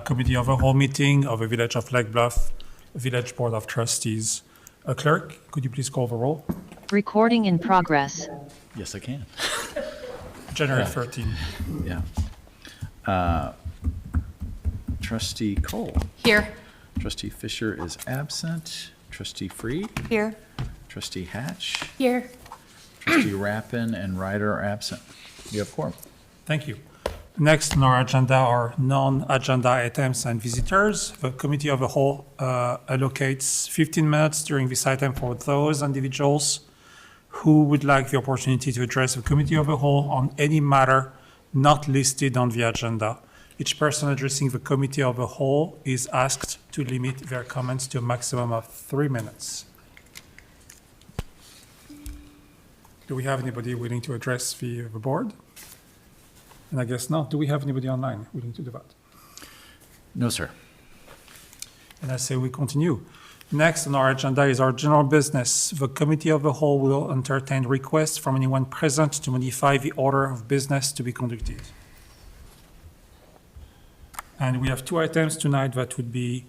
Committee of the Whole meeting of the Village of Lake Bluff, Village Board of Trustees. Clerk, could you please call the roll? Recording in progress. Yes, I can. January 13. Yeah. Trustee Cole. Here. Trustee Fisher is absent. Trustee Freed. Here. Trustee Hatch. Here. Trustee Rappin and Ryder are absent. You have quorum. Thank you. Next on our agenda are non-agenda items and visitors. The Committee of the Whole allocates 15 minutes during this item for those individuals who would like the opportunity to address the Committee of the Whole on any matter not listed on the agenda. Each person addressing the Committee of the Whole is asked to limit their comments to a maximum of 3 minutes. Do we have anybody willing to address the board? And I guess not. Do we have anybody online willing to do that? No, sir. And I say we continue. Next on our agenda is our general business. The Committee of the Whole will entertain requests from anyone present to modify the order of business to be conducted. And we have 2 items tonight that would be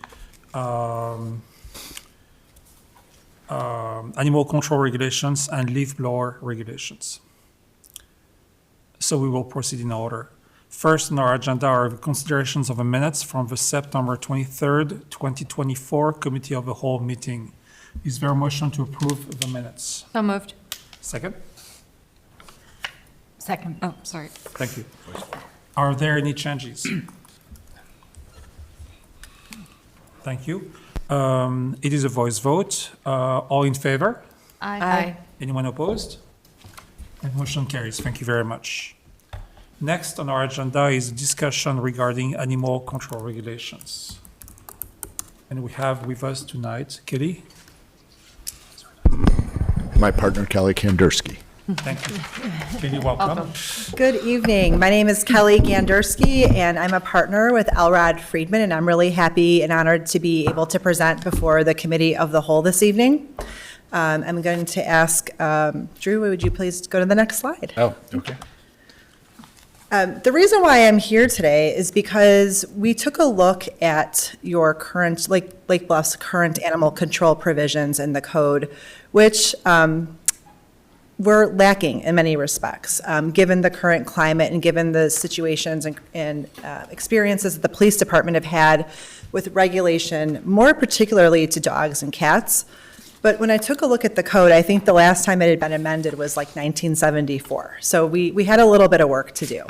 animal control regulations and leaf blower regulations. So we will proceed in order. First on our agenda are the considerations of the minutes from the September 23rd, 2024 Committee of the Whole meeting. Is there a motion to approve the minutes? So moved. Second? Second. Oh, sorry. Thank you. Are there any changes? Thank you. It is a voice vote. All in favor? Aye. Anyone opposed? And motion carries. Thank you very much. Next on our agenda is a discussion regarding animal control regulations. And we have with us tonight Kelly. My partner, Kelly Kandursky. Thank you. Kelly, welcome. Good evening. My name is Kelly Gandursky, and I'm a partner with Elrod Friedman, and I'm really happy and honored to be able to present before the Committee of the Whole this evening. I'm going to ask, Drew, would you please go to the next slide? Oh, okay. The reason why I'm here today is because we took a look at your current, Lake Bluff's current animal control provisions in the code, which were lacking in many respects, given the current climate and given the situations and experiences that the police department have had with regulation, more particularly to dogs and cats. But when I took a look at the code, I think the last time it had been amended was like 1974. So we had a little bit of work to do.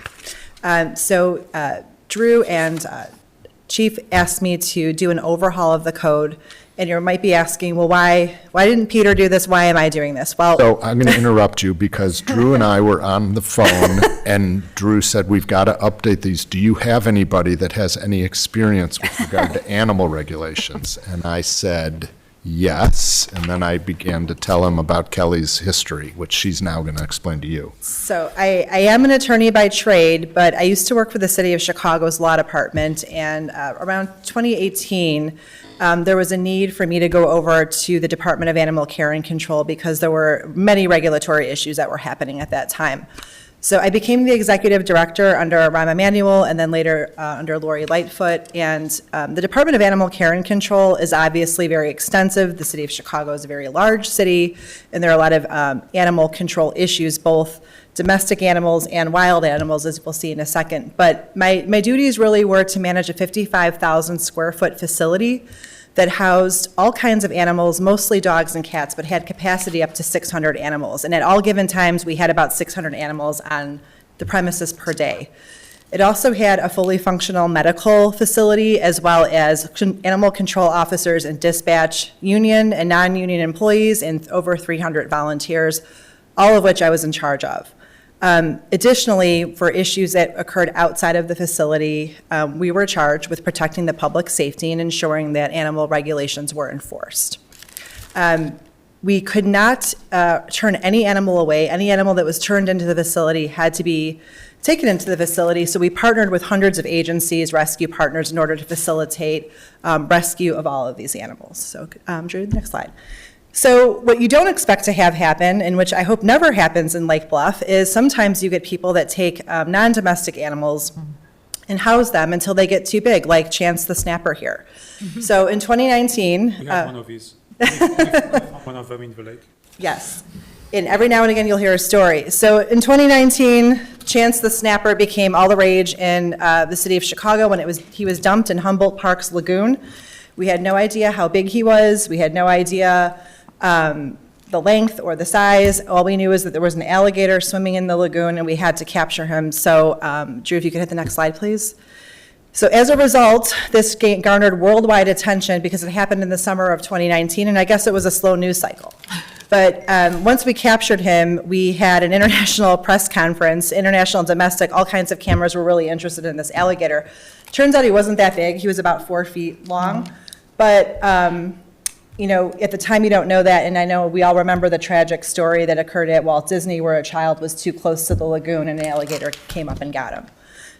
Drew and Chief asked me to do an overhaul of the code. And you might be asking, well, why didn't Peter do this? Why am I doing this? Well, So I'm going to interrupt you because Drew and I were on the phone and Drew said, we've got to update these. Do you have anybody that has any experience with regard to animal regulations? And I said, yes. And then I began to tell him about Kelly's history, which she's now going to explain to you. So I am an attorney by trade, but I used to work for the City of Chicago's Law Department. And around 2018, there was a need for me to go over to the Department of Animal Care and Control because there were many regulatory issues that were happening at that time. So I became the executive director under Rahm Emanuel and then later under Lori Lightfoot. And the Department of Animal Care and Control is obviously very extensive. The City of Chicago is a very large city, and there are a lot of animal control issues, both domestic animals and wild animals, as we'll see in a second. But my duties really were to manage a 55,000 square foot facility that housed all kinds of animals, mostly dogs and cats, but had capacity up to 600 animals. And at all given times, we had about 600 animals on the premises per day. It also had a fully functional medical facility, as well as animal control officers and dispatch, union and non-union employees, and over 300 volunteers, all of which I was in charge of. Additionally, for issues that occurred outside of the facility, we were charged with protecting the public safety and ensuring that animal regulations were enforced. We could not turn any animal away. Any animal that was turned into the facility had to be taken into the facility, so we partnered with hundreds of agencies, rescue partners, in order to facilitate rescue of all of these animals. So, Drew, next slide. So what you don't expect to have happen, and which I hope never happens in Lake Bluff, is sometimes you get people that take non-domestic animals and house them until they get too big, like Chance the Snapper here. So in 2019, We have one of these. We found one of them in the lake. yes. And every now and again, you'll hear a story. So in 2019, Chance the Snapper became all the rage in the city of Chicago when he was dumped in Humboldt Park's lagoon. We had no idea how big he was. We had no idea the length or the size. All we knew is that there was an alligator swimming in the lagoon, and we had to capture him. So, Drew, if you could hit the next slide, please. So as a result, this garnered worldwide attention because it happened in the summer of 2019, and I guess it was a slow news cycle. But once we captured him, we had an international press conference, international, domestic, all kinds of cameras were really interested in this alligator. Turns out he wasn't that big. He was about 4 feet long. But, you know, at the time you don't know that, and I know we all remember the tragic story that occurred at Walt Disney where a child was too close to the lagoon and an alligator came up and got him.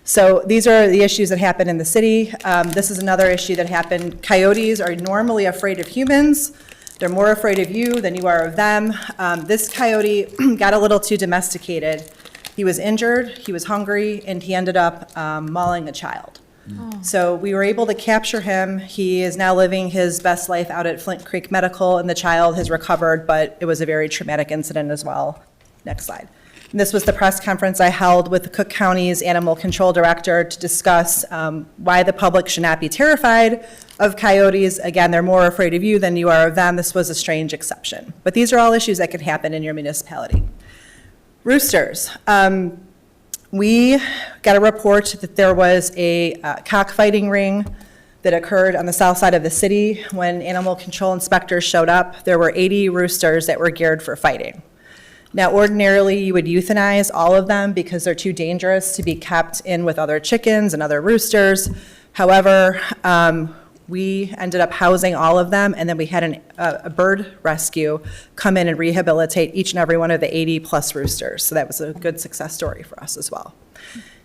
So these are the issues that happen in the city. This is another issue that happened. Coyotes are normally afraid of humans. They're more afraid of you than you are of them. This coyote got a little too domesticated. He was injured, he was hungry, and he ended up mauling a child. So we were able to capture him. He is now living his best life out at Flint Creek Medical, and the child has recovered, but it was a very traumatic incident as well. Next slide. And this was the press conference I held with the Cook County's Animal Control Director to discuss why the public should not be terrified of coyotes. Again, they're more afraid of you than you are of them. This was a strange exception. But these are all issues that could happen in your municipality. Roosters. We got a report that there was a cockfighting ring that occurred on the south side of the city. When animal control inspectors showed up, there were 80 roosters that were geared for fighting. Now, ordinarily, you would euthanize all of them because they're too dangerous to be kept in with other chickens and other roosters. However, we ended up housing all of them, and then we had a bird rescue come in and rehabilitate each and every one of the 80-plus roosters. So that was a good success story for us as well.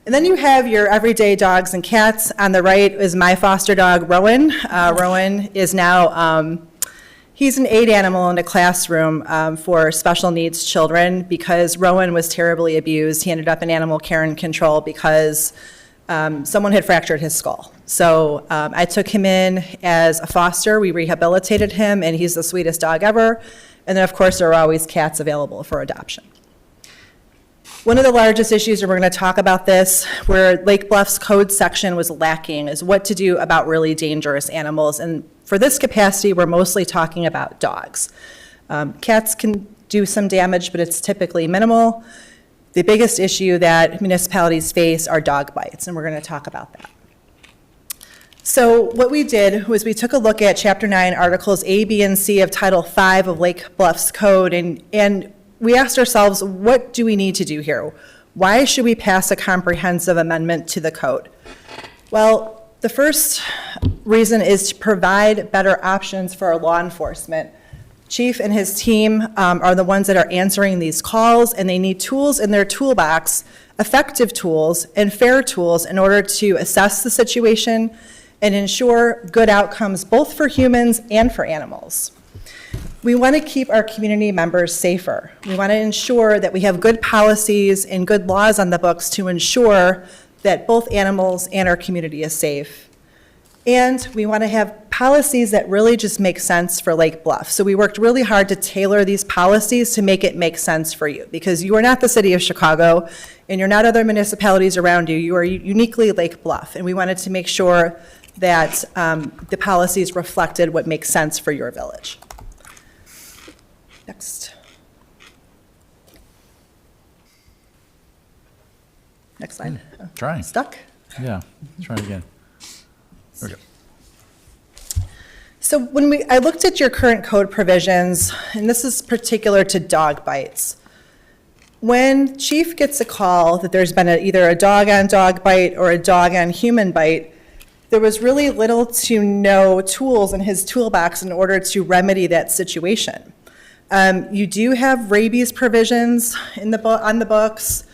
And then you have your everyday dogs and cats. On the right is my foster dog, Rowan. Rowan is now... He's an aid animal in a classroom for special needs children because Rowan was terribly abused. He ended up in animal care and control because someone had fractured his skull. So I took him in as a foster. We rehabilitated him, and he's the sweetest dog ever. And then, of course, there are always cats available for adoption. One of the largest issues, and we're going to talk about this, where Lake Bluff's code section was lacking, is what to do about really dangerous animals. And for this capacity, we're mostly talking about dogs. Cats can do some damage, but it's typically minimal. The biggest issue that municipalities face are dog bites, and we're going to talk about that. So what we did was we took a look at Chapter 9, Articles A, B, and C of Title 5 of Lake Bluff's code, and we asked ourselves, what do we need to do here? Why should we pass a comprehensive amendment to the code? Well, the first reason is to provide better options for our law enforcement. Chief and his team are the ones that are answering these calls, and they need tools in their toolbox, effective tools and fair tools in order to assess the situation and ensure good outcomes both for humans and for animals. We want to keep our community members safer. We want to ensure that we have good policies and good laws on the books to ensure that both animals and our community is safe. And we want to have policies that really just make sense for Lake Bluff. So we worked really hard to tailor these policies to make it make sense for you, because you are not the city of Chicago and you're not other municipalities around you. You are uniquely Lake Bluff, and we wanted to make sure that the policies reflected what makes sense for your village. Next. Next slide. Try. Stuck? Yeah, try it again. There we go. So when I looked at your current code provisions, and this is particular to dog bites, when Chief gets a call that there's been either a dog-on-dog bite or a dog-on-human bite, there was really little to no tools in his toolbox in order to remedy that situation. You do have rabies provisions on the books,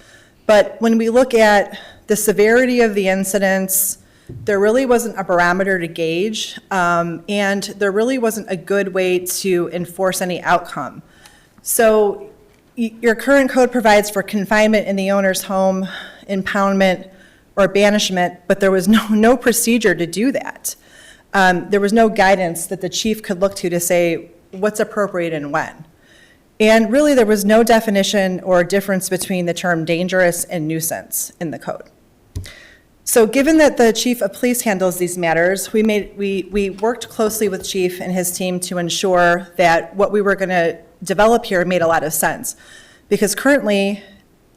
but when we look at the severity of the incidents, there really wasn't a barometer to gauge, and there really wasn't a good way to enforce any outcome. So your current code provides for confinement in the owner's home, impoundment, or banishment, but there was no procedure to do that. There was no guidance that the chief could look to say what's appropriate and when. And really, there was no definition or difference between the term dangerous and nuisance in the code. So given that the chief of police handles these matters, we worked closely with chief and his team to ensure that what we were going to develop here made a lot of sense. Because currently,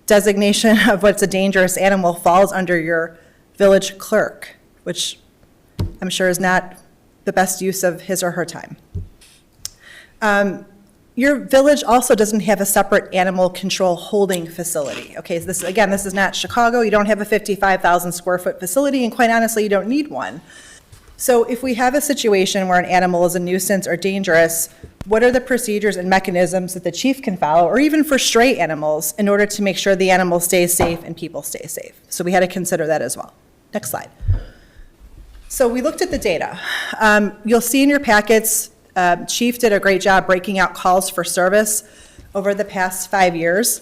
designation of what's a dangerous animal falls under your village clerk, which I'm sure is not the best use of his or her time. Your village also doesn't have a separate animal control holding facility. Okay, so this is not Chicago. You don't have a 55,000 square foot facility, and quite honestly, you don't need one. So if we have a situation where an animal is a nuisance or dangerous, what are the procedures and mechanisms that the chief can follow, or even for stray animals, in order to make sure the animal stays safe and people stay safe? So we had to consider that as well. Next slide. So we looked at the data. You'll see in your packets, Chief did a great job breaking out calls for service over the past 5 years.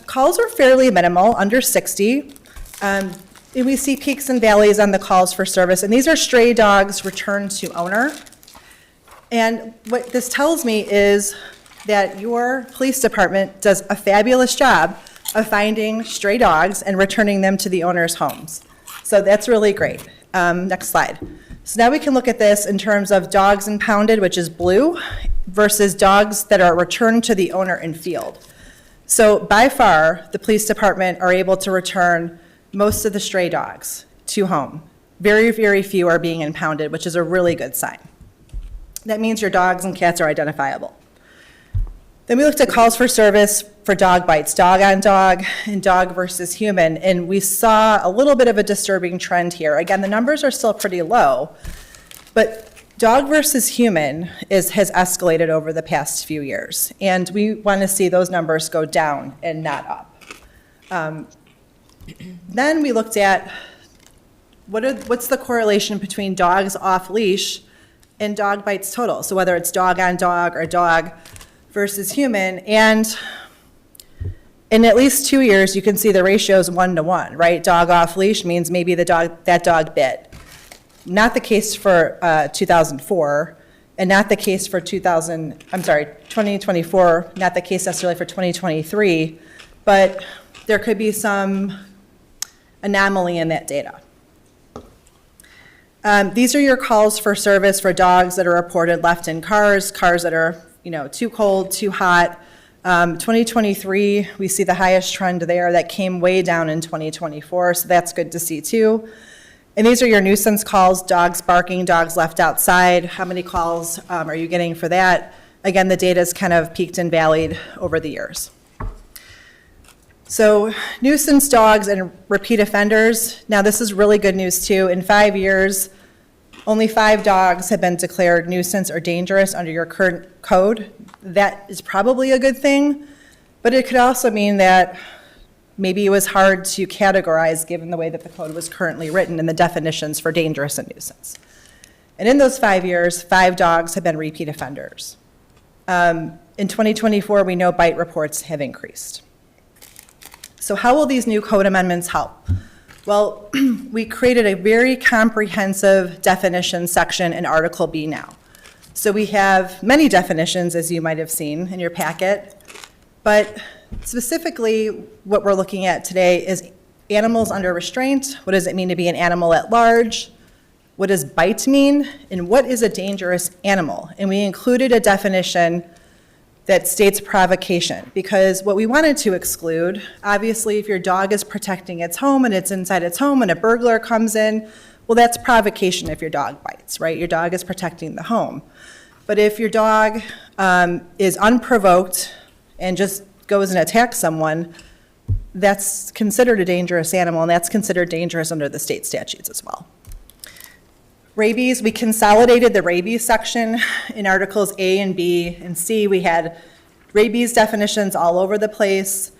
Calls are fairly minimal, under 60. And we see peaks and valleys on the calls for service, and these are stray dogs returned to owner. And what this tells me is that your police department does a fabulous job of finding stray dogs and returning them to the owner's homes. So that's really great. Next slide. So now we can look at this in terms of dogs impounded, which is blue, versus dogs that are returned to the owner in field. So by far, the police department are able to return most of the stray dogs to home. Very, very few are being impounded, which is a really good sign. That means your dogs and cats are identifiable. Then we looked at calls for service for dog bites, dog on dog and dog versus human, and we saw a little bit of a disturbing trend here. Again, the numbers are still pretty low, but dog versus human has escalated over the past few years, and we want to see those numbers go down and not up. Then we looked at what's the correlation between dogs off leash and dog bites total, so whether it's dog on dog or dog versus human, and in at least 2 years, you can see the ratio is 1-to-1, right? Dog off leash means maybe that dog bit. Not the case for 2004, and not the case for 2024, not the case necessarily for 2023, but there could be some anomaly in that data. These are your calls for service for dogs that are reported left in cars that are too cold, too hot. 2023, we see the highest trend there. That came way down in 2024, so that's good to see too. And these are your nuisance calls, dogs barking, dogs left outside. How many calls are you getting for that? Again, the data's kind of peaked and valleyed over the years. So nuisance dogs and repeat offenders. Now this is really good news too. In 5 years, only 5 dogs have been declared nuisance or dangerous under your current code. That is probably a good thing, but it could also mean that maybe it was hard to categorize given the way that the code was currently written and the definitions for dangerous and nuisance. And in those 5 years, 5 dogs have been repeat offenders. In 2024, we know bite reports have increased. So how will these new code amendments help? Well, we created a very comprehensive definition section in Article B now. So we have many definitions, as you might have seen in your packet, but specifically what we're looking at today is animals under restraint. What does it mean to be an animal at large? What does bite mean? And what is a dangerous animal? And we included a definition that states provocation, because what we wanted to exclude, obviously if your dog is protecting its home and it's inside its home and a burglar comes in, well, that's provocation if your dog bites, right? Your dog is protecting the home. But if your dog is unprovoked and just goes and attacks someone, that's considered a dangerous animal, and that's considered dangerous under the state statutes as well. Rabies, we consolidated the rabies section in Articles A and B and C. We had rabies definitions all over the place.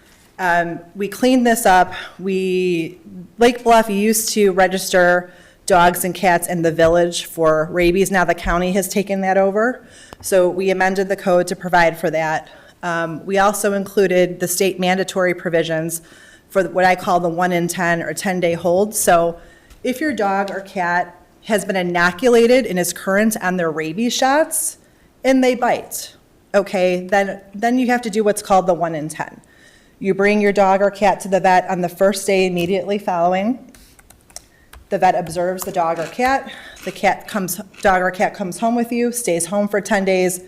We cleaned this up. Lake Bluff used to register dogs and cats in the village for rabies. Now the county has taken that over. So we amended the code to provide for that. We also included the state mandatory provisions for what I call the 1 in 10 or 10-day hold. So if your dog or cat has been inoculated and is current on their rabies shots and they bite, okay, then you have to do what's called the 1 in 10. You bring your dog or cat to the vet on the first day immediately following. The vet observes the dog or cat. Dog or cat comes home with you, stays home for 10 days,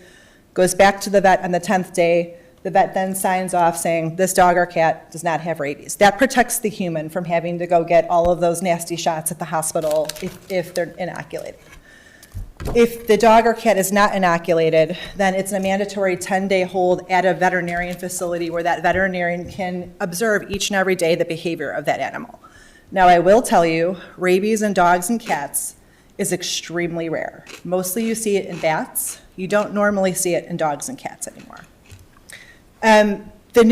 goes back to the vet on the 10th day. The vet then signs off saying this dog or cat does not have rabies. That protects the human from having to go get all of those nasty shots at the hospital if they're inoculated. If the dog or cat is not inoculated, then it's a mandatory 10-day hold at a veterinarian facility where that veterinarian can observe each and every day the behavior of that animal. Now, I will tell you, rabies in dogs and cats is extremely rare. Mostly you see it in bats. You don't normally see it in dogs and cats anymore. The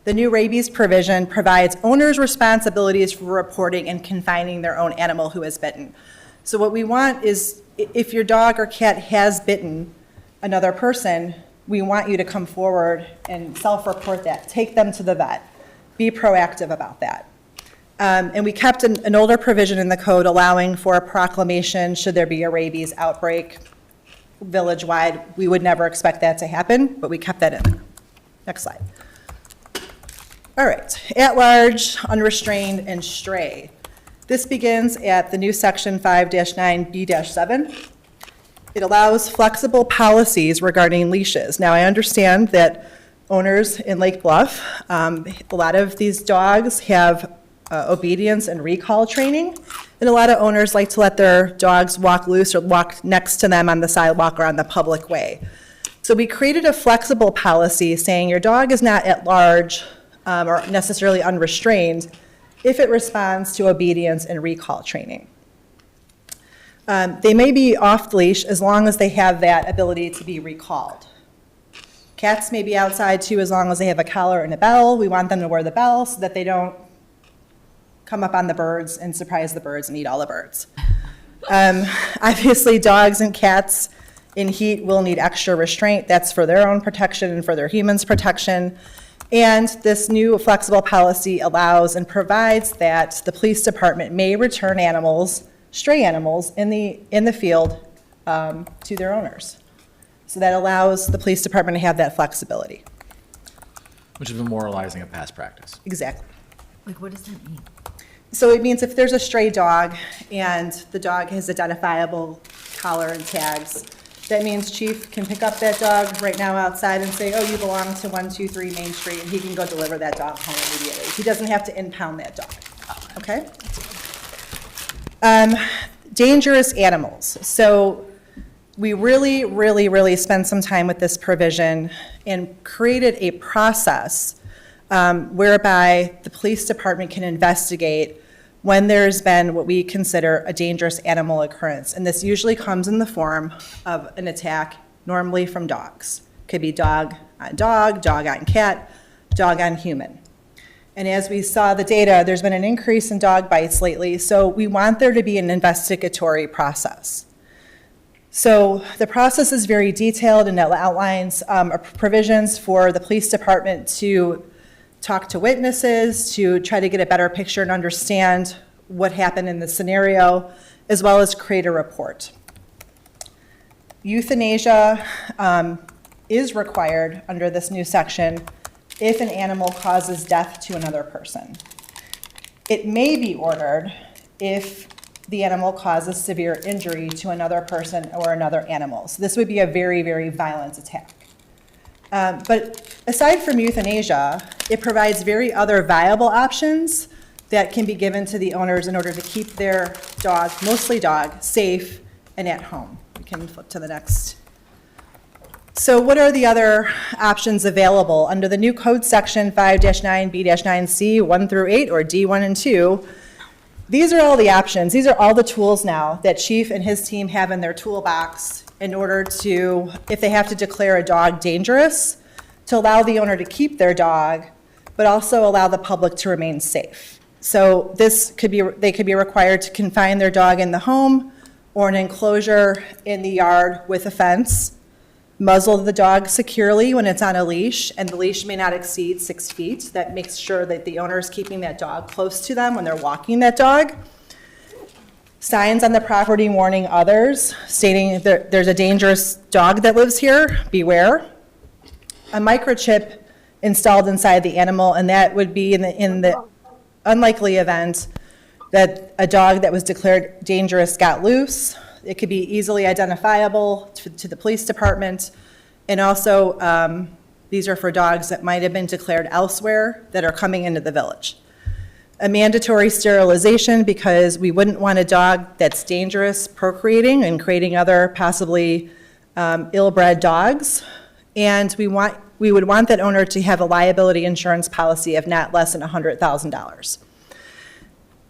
new rabies provision provides owners responsibilities for reporting and confining their own animal who has bitten. So what we want is, if your dog or cat has bitten another person, we want you to come forward and self-report that. Take them to the vet. Be proactive about that. And we kept an older provision in the code allowing for a proclamation should there be a rabies outbreak village-wide. We would never expect that to happen, but we kept that in there. Next slide. All right, at-large, unrestrained, and stray. This begins at the new section 5-9B-7. It allows flexible policies regarding leashes. Now, I understand that owners in Lake Bluff, a lot of these dogs have obedience and recall training, and a lot of owners like to let their dogs walk loose or walk next to them on the sidewalk or on the public way. So we created a flexible policy saying your dog is not at large or necessarily unrestrained if it responds to obedience and recall training. They may be off leash as long as they have that ability to be recalled. Cats may be outside too as long as they have a collar and a bell. We want them to wear the bell so that they don't come up on the birds and surprise the birds and eat all the birds. Obviously, dogs and cats in heat will need extra restraint. That's for their own protection and for their humans' protection. And this new flexible policy allows and provides that the police department may return animals, stray animals, in the field to their owners. So that allows the police department to have that flexibility. Which is memorializing a past practice. Exactly. Like, what does that mean? So it means if there's a stray dog and the dog has identifiable collar and tags, that means Chief can pick up that dog right now outside and say, oh, you belong to 123 Main Street, and he can go deliver that dog home immediately. He doesn't have to impound that dog, okay? Dangerous animals. So we really spent some time with this provision and created a process whereby the police department can investigate when there's been what we consider a dangerous animal occurrence. And this usually comes in the form of an attack, normally from dogs. Could be dog on dog, dog on cat, dog on human. And as we saw the data, there's been an increase in dog bites lately, so we want there to be an investigatory process. So the process is very detailed and it outlines provisions for the police department to talk to witnesses, to try to get a better picture and understand what happened in the scenario, as well as create a report. Euthanasia is required under this new section if an animal causes death to another person. It may be ordered if the animal causes severe injury to another person or another animal. So this would be a very violent attack. But aside from euthanasia, it provides very other viable options that can be given to the owners in order to keep their dog, mostly dog, safe and at home. We can flip to the next. So what are the other options available? Under the new code section 5-9B-9C 1 through 8 or D1 and 2, these are all the options. These are all the tools now that Chief and his team have in their toolbox in order to, if they have to declare a dog dangerous, to allow the owner to keep their dog, but also allow the public to remain safe. So this could be, they could be required to confine their dog in the home or an enclosure in the yard with a fence. muzzle the dog securely when it's on a leash, and the leash may not exceed 6 feet. That makes sure that the owner is keeping that dog close to them when they're walking that dog. Signs on the property warning others, stating that there's a dangerous dog that lives here, beware. A microchip installed inside the animal, and that would be in the unlikely event that a dog that was declared dangerous got loose. It could be easily identifiable to the police department. And also, these are for dogs that might have been declared elsewhere that are coming into the village. A mandatory sterilization, because we wouldn't want a dog that's dangerous procreating and creating other possibly ill-bred dogs. And we would want that owner to have a liability insurance policy of not less than $100,000.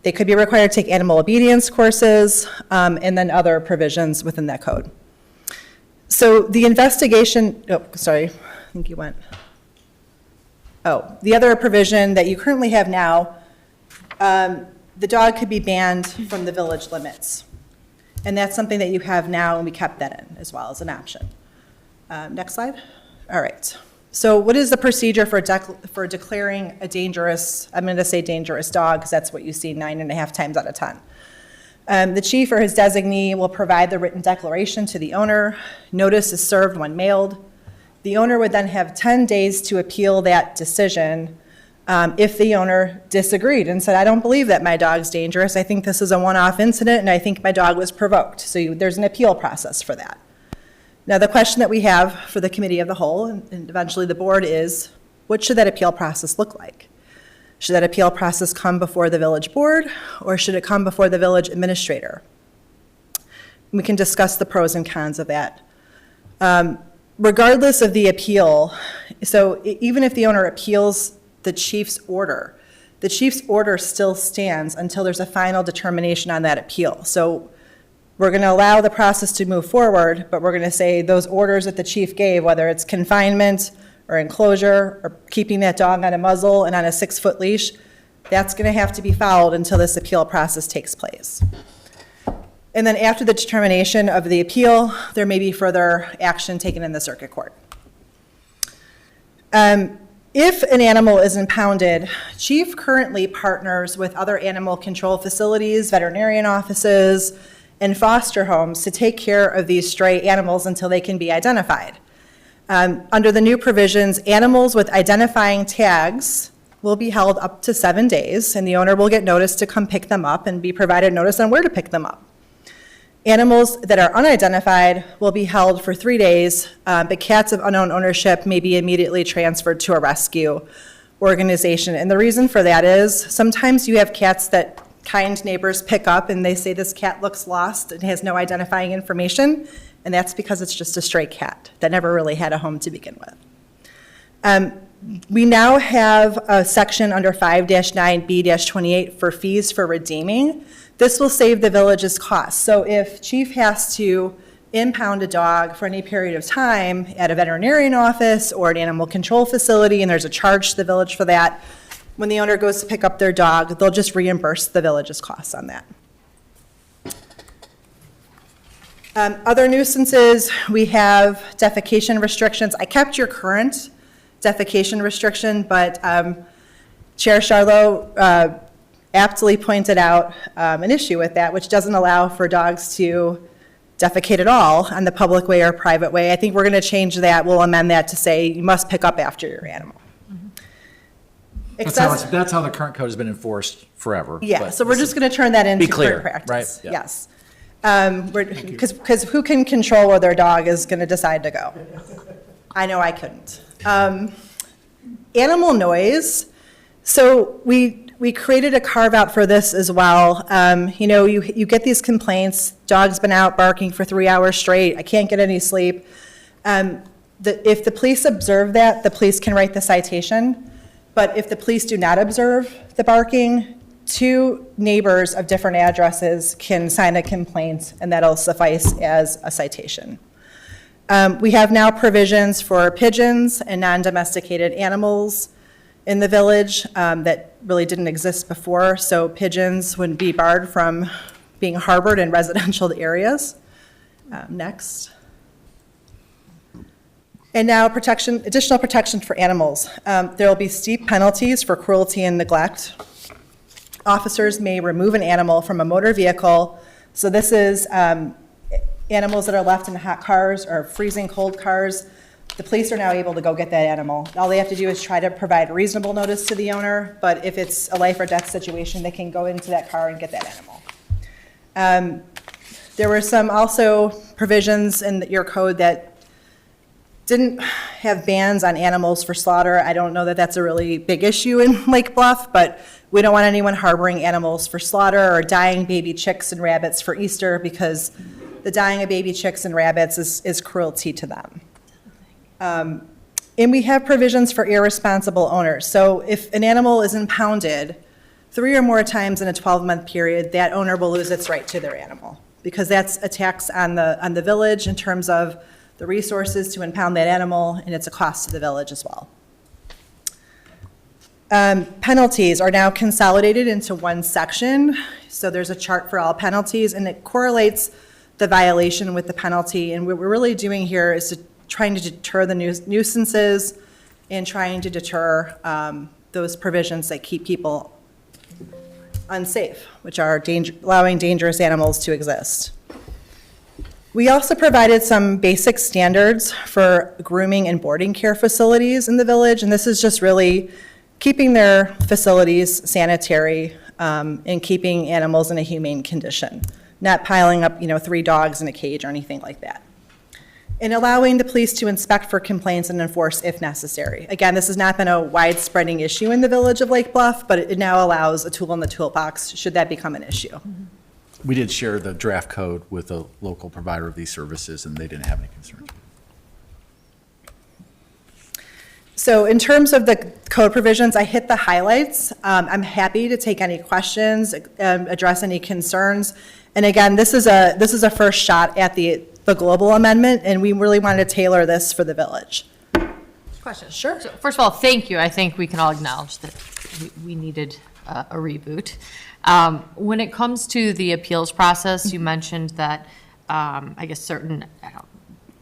They could be required to take animal obedience courses, and then other provisions within that code. So the investigation, I think you went. The other provision that you currently have now, the dog could be banned from the village limits. And that's something that you have now, and we kept that in as well as an option. Next slide. All right. So what is the procedure for declaring a dangerous, I'm going to say dangerous dog, because that's what you see 9.5 times out of 10. The chief or his designee will provide the written declaration to the owner. Notice is served when mailed. The owner would then have 10 days to appeal that decision if the owner disagreed and said, I don't believe that my dog's dangerous. I think this is a one-off incident, and I think my dog was provoked. So there's an appeal process for that. Now, the question that we have for the committee of the whole, and eventually the board, is what should that appeal process look like? Should that appeal process come before the village board, or should it come before the village administrator? We can discuss the pros and cons of that. Regardless of the appeal, so even if the owner appeals the chief's order still stands until there's a final determination on that appeal. So we're going to allow the process to move forward, but we're going to say those orders that the chief gave, whether it's confinement or enclosure or keeping that dog on a muzzle and on a 6-foot leash, that's going to have to be followed until this appeal process takes place. And then after the determination of the appeal, there may be further action taken in the circuit court. If an animal is impounded, chief currently partners with other animal control facilities, veterinarian offices, and foster homes to take care of these stray animals until they can be identified. Under the new provisions, animals with identifying tags will be held up to 7 days, and the owner will get notice to come pick them up and be provided notice on where to pick them up. Animals that are unidentified will be held for 3 days, but cats of unknown ownership may be immediately transferred to a rescue organization. And the reason for that is sometimes you have cats that kind neighbors pick up and they say this cat looks lost and has no identifying information, and that's because it's just a stray cat that never really had a home to begin with. We now have a section under 5-9B-28 for fees for redeeming. This will save the village's costs. So if chief has to impound a dog for any period of time at a veterinarian office or an animal control facility, and there's a charge to the village for that, when the owner goes to pick up their dog, they'll just reimburse the village's costs on that. Other nuisances, we have defecation restrictions. I kept your current defecation restriction, but Chair Charlot aptly pointed out an issue with that, which doesn't allow for dogs to defecate at all on the public way or private way. I think we're going to change that. We'll amend that to say you must pick up after your animal. That's how the current code has been enforced forever. Yeah, so we're just going to turn that into Be clear, current practice. right? Yeah. Yes. Because who can control where their dog is going to decide to go? I know I couldn't. Animal noise. So we created a carve out for this as well. You get these complaints. Dog's been out barking for 3 hours straight. I can't get any sleep. If the police observe that, the police can write the citation. But if the police do not observe the barking, 2 neighbors of different addresses can sign a complaint, and that'll suffice as a citation. We have now provisions for pigeons and non-domesticated animals in the village that really didn't exist before. So pigeons would be barred from being harbored in residential areas. Next. And now additional protection for animals. There will be steep penalties for cruelty and neglect. Officers may remove an animal from a motor vehicle. So this is animals that are left in hot cars or freezing cold cars. The police are now able to go get that animal. All they have to do is try to provide reasonable notice to the owner, but if it's a life or death situation, they can go into that car and get that animal. There were some also provisions in your code that didn't have bans on animals for slaughter. I don't know that that's a really big issue in Lake Bluff, but we don't want anyone harboring animals for slaughter or dying baby chicks and rabbits for Easter, because the dying of baby chicks and rabbits is cruelty to them. And we have provisions for irresponsible owners. So if an animal is impounded 3 or more times in a 12-month period, that owner will lose its right to their animal, because that's a tax on the village in terms of the resources to impound that animal, and it's a cost to the village as well. Penalties are now consolidated into one section. So there's a chart for all penalties, and it correlates the violation with the penalty. And what we're really doing here is trying to deter the nuisances and trying to deter those provisions that keep people unsafe, which are allowing dangerous animals to exist. We also provided some basic standards for grooming and boarding care facilities in the village, and this is just really keeping their facilities sanitary and keeping animals in a humane condition, not piling up, 3 dogs in a cage or anything like that. And allowing the police to inspect for complaints and enforce if necessary. Again, this has not been a widespreading issue in the village of Lake Bluff, but it now allows a tool in the toolbox should that become an issue. We did share the draft code with a local provider of these services, and they didn't have any concerns. So in terms of the code provisions, I hit the highlights. I'm happy to take any questions, address any concerns. And again, this is a first shot at the global amendment, and we really wanted to tailor this for the village. Question. Sure. So first of all, thank you. I think we can all acknowledge that we needed a reboot. When it comes to the appeals process, you mentioned that, I guess certain,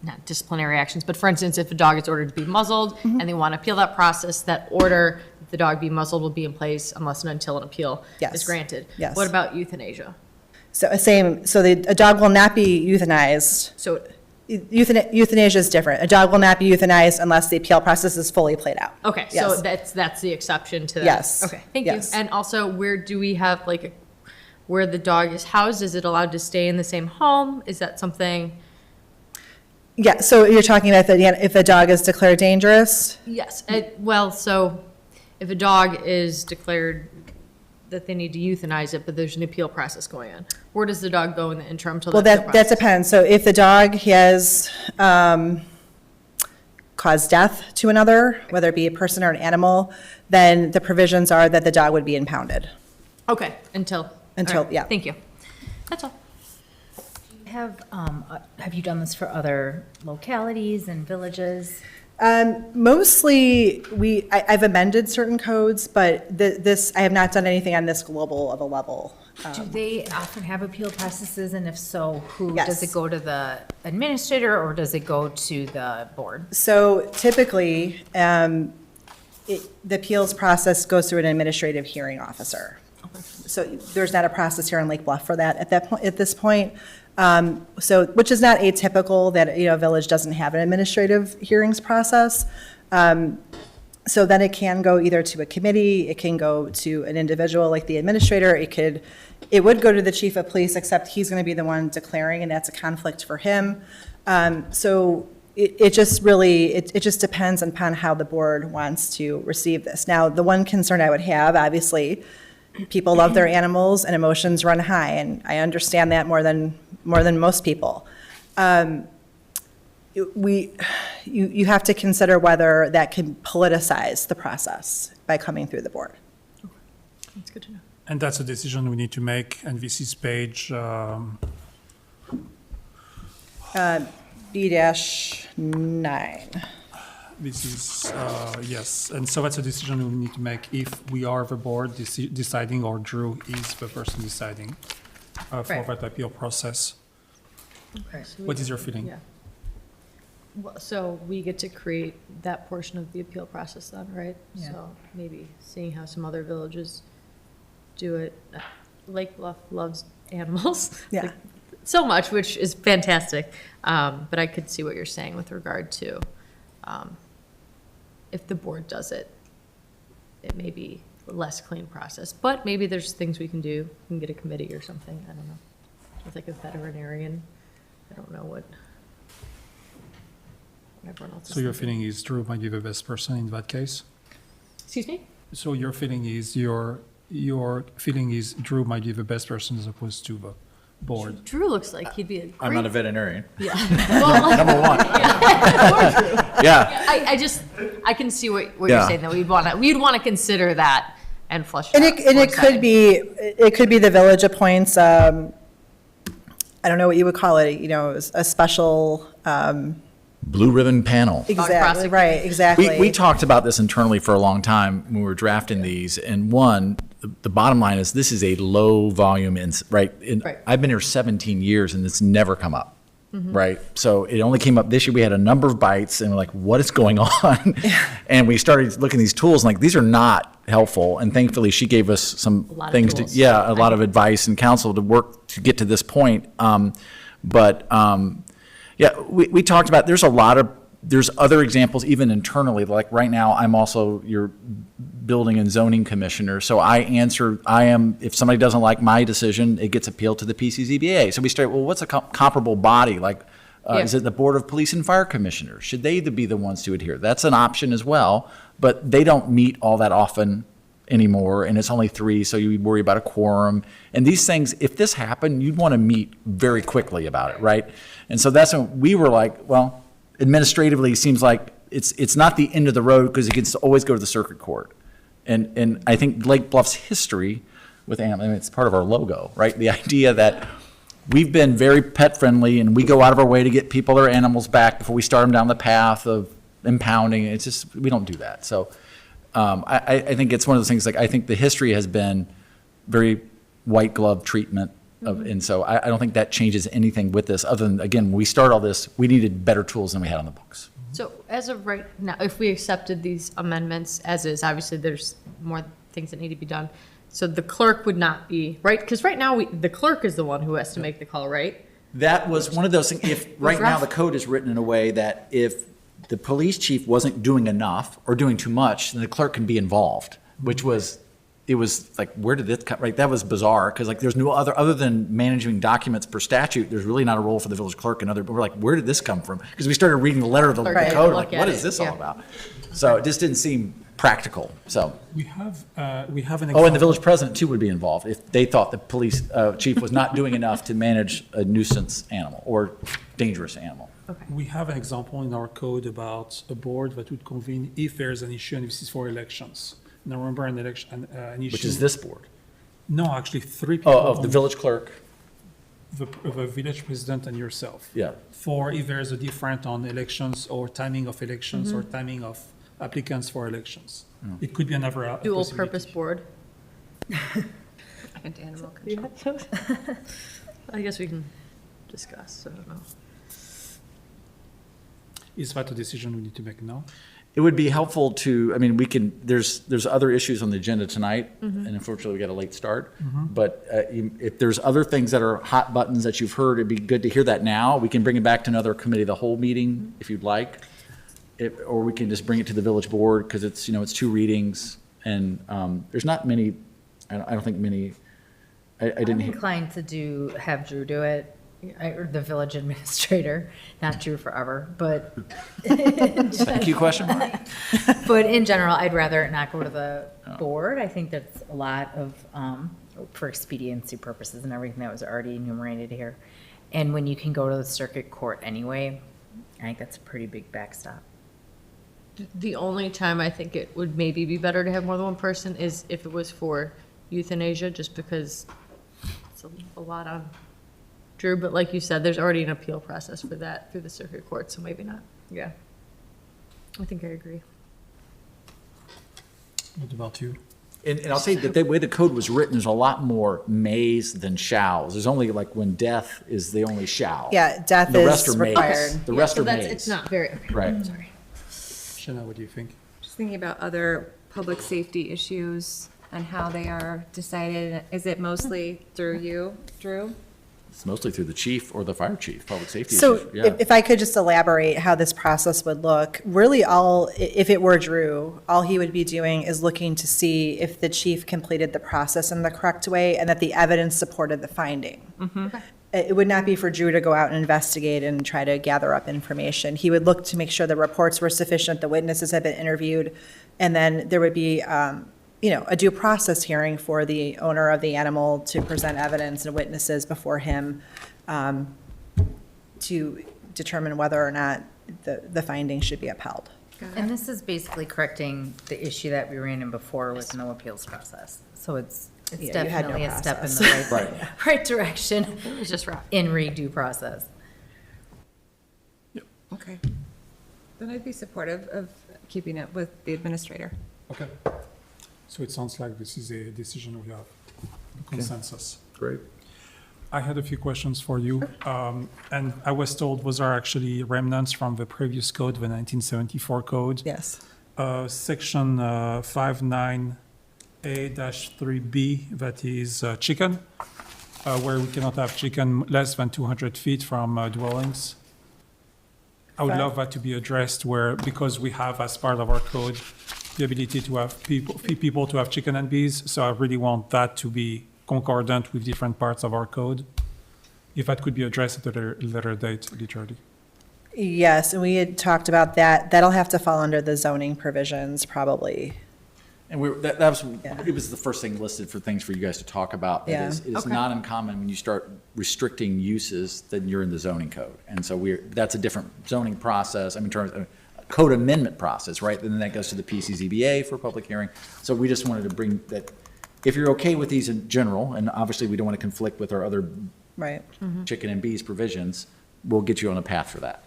not disciplinary actions, but for instance, if a dog is ordered to be muzzled and they want to appeal that process, that order, the dog be muzzled will be in place unless and until an appeal Yes. is granted. Yes. What about euthanasia? So a dog will not be euthanized. So, Euthanasia is different. A dog will not be euthanized unless the appeal process is fully played out. okay, Yes. so that's the exception to that. Yes. Okay, thank Yes. you. And also, where do we have, where the dog is housed, is it allowed to stay in the same home? Is that something? Yeah, so you're talking about if a dog is declared dangerous? Yes, so if a dog is declared that they need to euthanize it, but there's an appeal process going on, where does the dog go in the interim till Well, that appeal that process? depends. So if the dog has caused death to another, whether it be a person or an animal, then the provisions are that the dog would be impounded. Okay, until. Until- all right, yeah. Thank you. That's all. Have you done this for other localities and villages? Mostly, I've amended certain codes, but I have not done anything on this global of a level. Do they often have appeal processes, and if so, who? Yes. Does it go to the administrator, or does it go to the board? So typically, the appeals process goes through an administrative hearing officer. So there's not a process here in Lake Bluff for that at this point. So, which is not atypical that, a village doesn't have an administrative hearings process. So then it can go either to a committee, it can go to an individual like the administrator, it would go to the chief of police, except he's going to be the one declaring, and that's a conflict for him. So it just depends upon how the board wants to receive this. Now, the one concern I would have, obviously, people love their animals and emotions run high, and I understand that more than most people. You have to consider whether that can politicize the process by coming through the board. That's good to know. And that's a decision we need to make, and this is page B-9. This is, yes, and so that's a decision we need to make if we are the board deciding or Drew is the person deciding for Right. that appeal process. What is your feeling? Yeah. Well, so we get to create that portion of the appeal process then, right? Yeah. So maybe seeing how some other villages do it. Lake Bluff loves animals. Yeah. like, so much, which is fantastic. But I could see what you're saying with regard to if the board does it, it may be a less clean process. But maybe there's things we can do. We can get a committee or something. I don't know. With like a veterinarian. I don't know what everyone else is So your thinking. feeling is Drew might be the best person in that case? Excuse me? So your feeling is your feeling is Drew might be the best person as opposed to the board? Drew looks like he'd be a great. I'm not a veterinarian. Yeah. Well, Number one. Yeah. I can see what Yeah. you're saying, that we'd want to consider that and flush it And out. it could be the village appoints, I don't know what you would call it, a special, Blue ribbon panel. exactly, prosecutor. right, exactly. We talked about this internally for a long time when we were drafting these, and the bottom line is this is a low volume, right? Right. I've been here 17 years and it's never come up, right? So it only came up this year. We had a number of bites and we're like, what is going on? And we started looking at these tools and like, these are not helpful. And thankfully she gave us some A lot of things tools. a lot of advice and counsel to work to get to this point. Yeah, we talked about, there's other examples even internally, like right now, I'm also your building and zoning commissioner. So if somebody doesn't like my decision, it gets appealed to the PCZBA. So we start, well, what's a comparable body? Like, is it the Board of Police and Fire Commissioners? Should they be the ones to adhere? That's an option as well, but they don't meet all that often anymore, and it's only 3, so you worry about a quorum. And these things, if this happened, you'd want to meet very quickly about it, right? And so that's when we were like, well, administratively, it seems like it's not the end of the road because it can always go to the circuit court. And I think Lake Bluff's history with animals, I mean, it's part of our logo, right? The idea that we've been very pet friendly and we go out of our way to get people their animals back before we start them down the path of impounding. It's just, we don't do that. So I think it's one of those things, like, I think the history has been very white glove treatment of, and so I don't think that changes anything with this, other than, again, when we start all this, we needed better tools than we had on the books. So as of right now, if we accepted these amendments as is, obviously there's more things that need to be done. So the clerk would not be, right? Because right now, the clerk is the one who has to make the call, right? That was one of those things, if, right now, rough. the code is written in a way that if the police chief wasn't doing enough or doing too much, then the clerk can be involved, which was, it was like, where did this come, right? That was bizarre, because like, there's no other than managing documents per statute, there's really not a role for the village clerk and other, but we're like, where did this come from? Because we started reading the letter of the Right. code, Look like, at what it, is this yeah. all about? So it just didn't seem practical, so. We have an example. Oh, and the village president too would be involved if they thought the police chief was not doing enough to manage a nuisance animal or dangerous animal. We have an example in our code about a board that would convene if there's an issue, and this is for elections. Now, remember an election, an issue. Which is this board. No, actually, 3 people. Oh, of the village clerk, The village president and yourself. yeah. For if there's a difference on elections or timing of elections or timing of applicants for elections. It could be another Dual possibility. purpose board. And animal control. I guess we can discuss, I don't know. Is that a decision we need to make now? It would be helpful to, I mean, we can, there's other issues on the agenda tonight, and unfortunately, we got a late start. But if there's other things that are hot buttons that you've heard, it'd be good to hear that now. We can bring it back to another committee of the whole meeting, if you'd like. Or we can just bring it to the village board, because it's, it's 2 readings, and there's not many, I don't think many, I I'm didn't hear. inclined to have Drew do it, or the village administrator, not Drew forever, but, Thank you, question mark? but in general, I'd rather it not go to the board. I think that's a lot of, for expediency purposes and everything that was already enumerated here. And when you can go to the circuit court anyway, I think that's a pretty big backstop. The only time I think it would maybe be better to have more than one person is if it was for euthanasia, just because it's a lot on Drew, but like you said, there's already an appeal process for that through the circuit court, so maybe not. Yeah. I think I agree. What about you? And I'll say that the way the code was written, there's a lot more mays than shalls. There's only like when death is the only shall. Yeah, death The rest is are mays. required. The rest So are that's, mays. it's not very, Right. sorry. Shanna, what do you think? Just thinking about other public safety issues and how they are decided. Is it mostly through you, Drew? It's mostly through the chief or the fire chief, public safety So issues. Yeah. if I could just elaborate how this process would look, really if it were Drew, all he would be doing is looking to see if the chief completed the process in the correct way and that the evidence supported the finding. It would not be for Drew to go out and investigate and try to gather up information. He would look to make sure the reports were sufficient, the witnesses had been interviewed, and then there would be, a due process hearing for the owner of the animal to present evidence and witnesses before him to determine whether or not the findings should be upheld. And this is basically correcting the issue that we ran in before with no appeals process. So it's Yeah, you had no definitely a step in process. the right direction It was just rough. in redo process. Okay. Then I'd be supportive of keeping it with the administrator. Okay. So it sounds like this is a decision we have, a consensus. Great. I had a few questions for you, and I was told those are actually remnants from the previous code, the 1974 code. Yes. Section 59A-3B, that is chicken, where we cannot have chicken less than 200 feet from dwellings. I would Fine. love that to be addressed where, because we have as part of our code, the ability to have people to have chicken and bees, so I really want that to be concordant with different parts of our code. If that could be addressed at a later date, literally. Yes, and we had talked about that. That'll have to fall under the zoning provisions, probably. And that was, it was the first thing listed for things for you guys to talk about. Yeah. It is Okay. not uncommon when you start restricting uses, then you're in the zoning code. And so that's a different zoning process, I mean, in terms of code amendment process, right? And then that goes to the PCZBA for public hearing. So we just wanted to bring that, if you're okay with these in general, and obviously we don't want to conflict with our other Right. chicken and bees provisions, we'll get you on a path for that.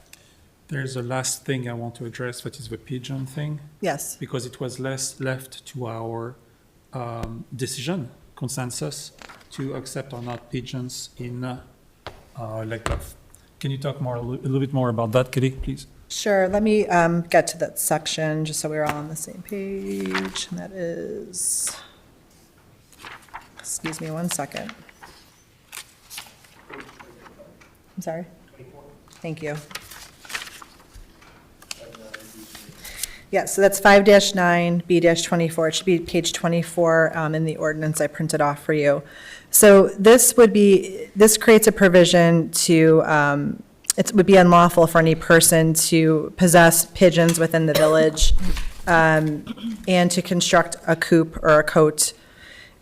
There's a last thing I want to address, that is the pigeon thing, Yes. because it was left to our decision, consensus, to accept or not pigeons in Lake Bluff. Can you talk a little bit more about that, Kitty, please? Sure, let me get to that section, just so we're all on the same page. And that is, excuse me one second. I'm sorry? Thank you. Yeah, so that's 5-9, B-24. It should be page 24 in the ordinance I printed off for you. So this creates a provision to, it would be unlawful for any person to possess pigeons within the village and to construct a coop or a cote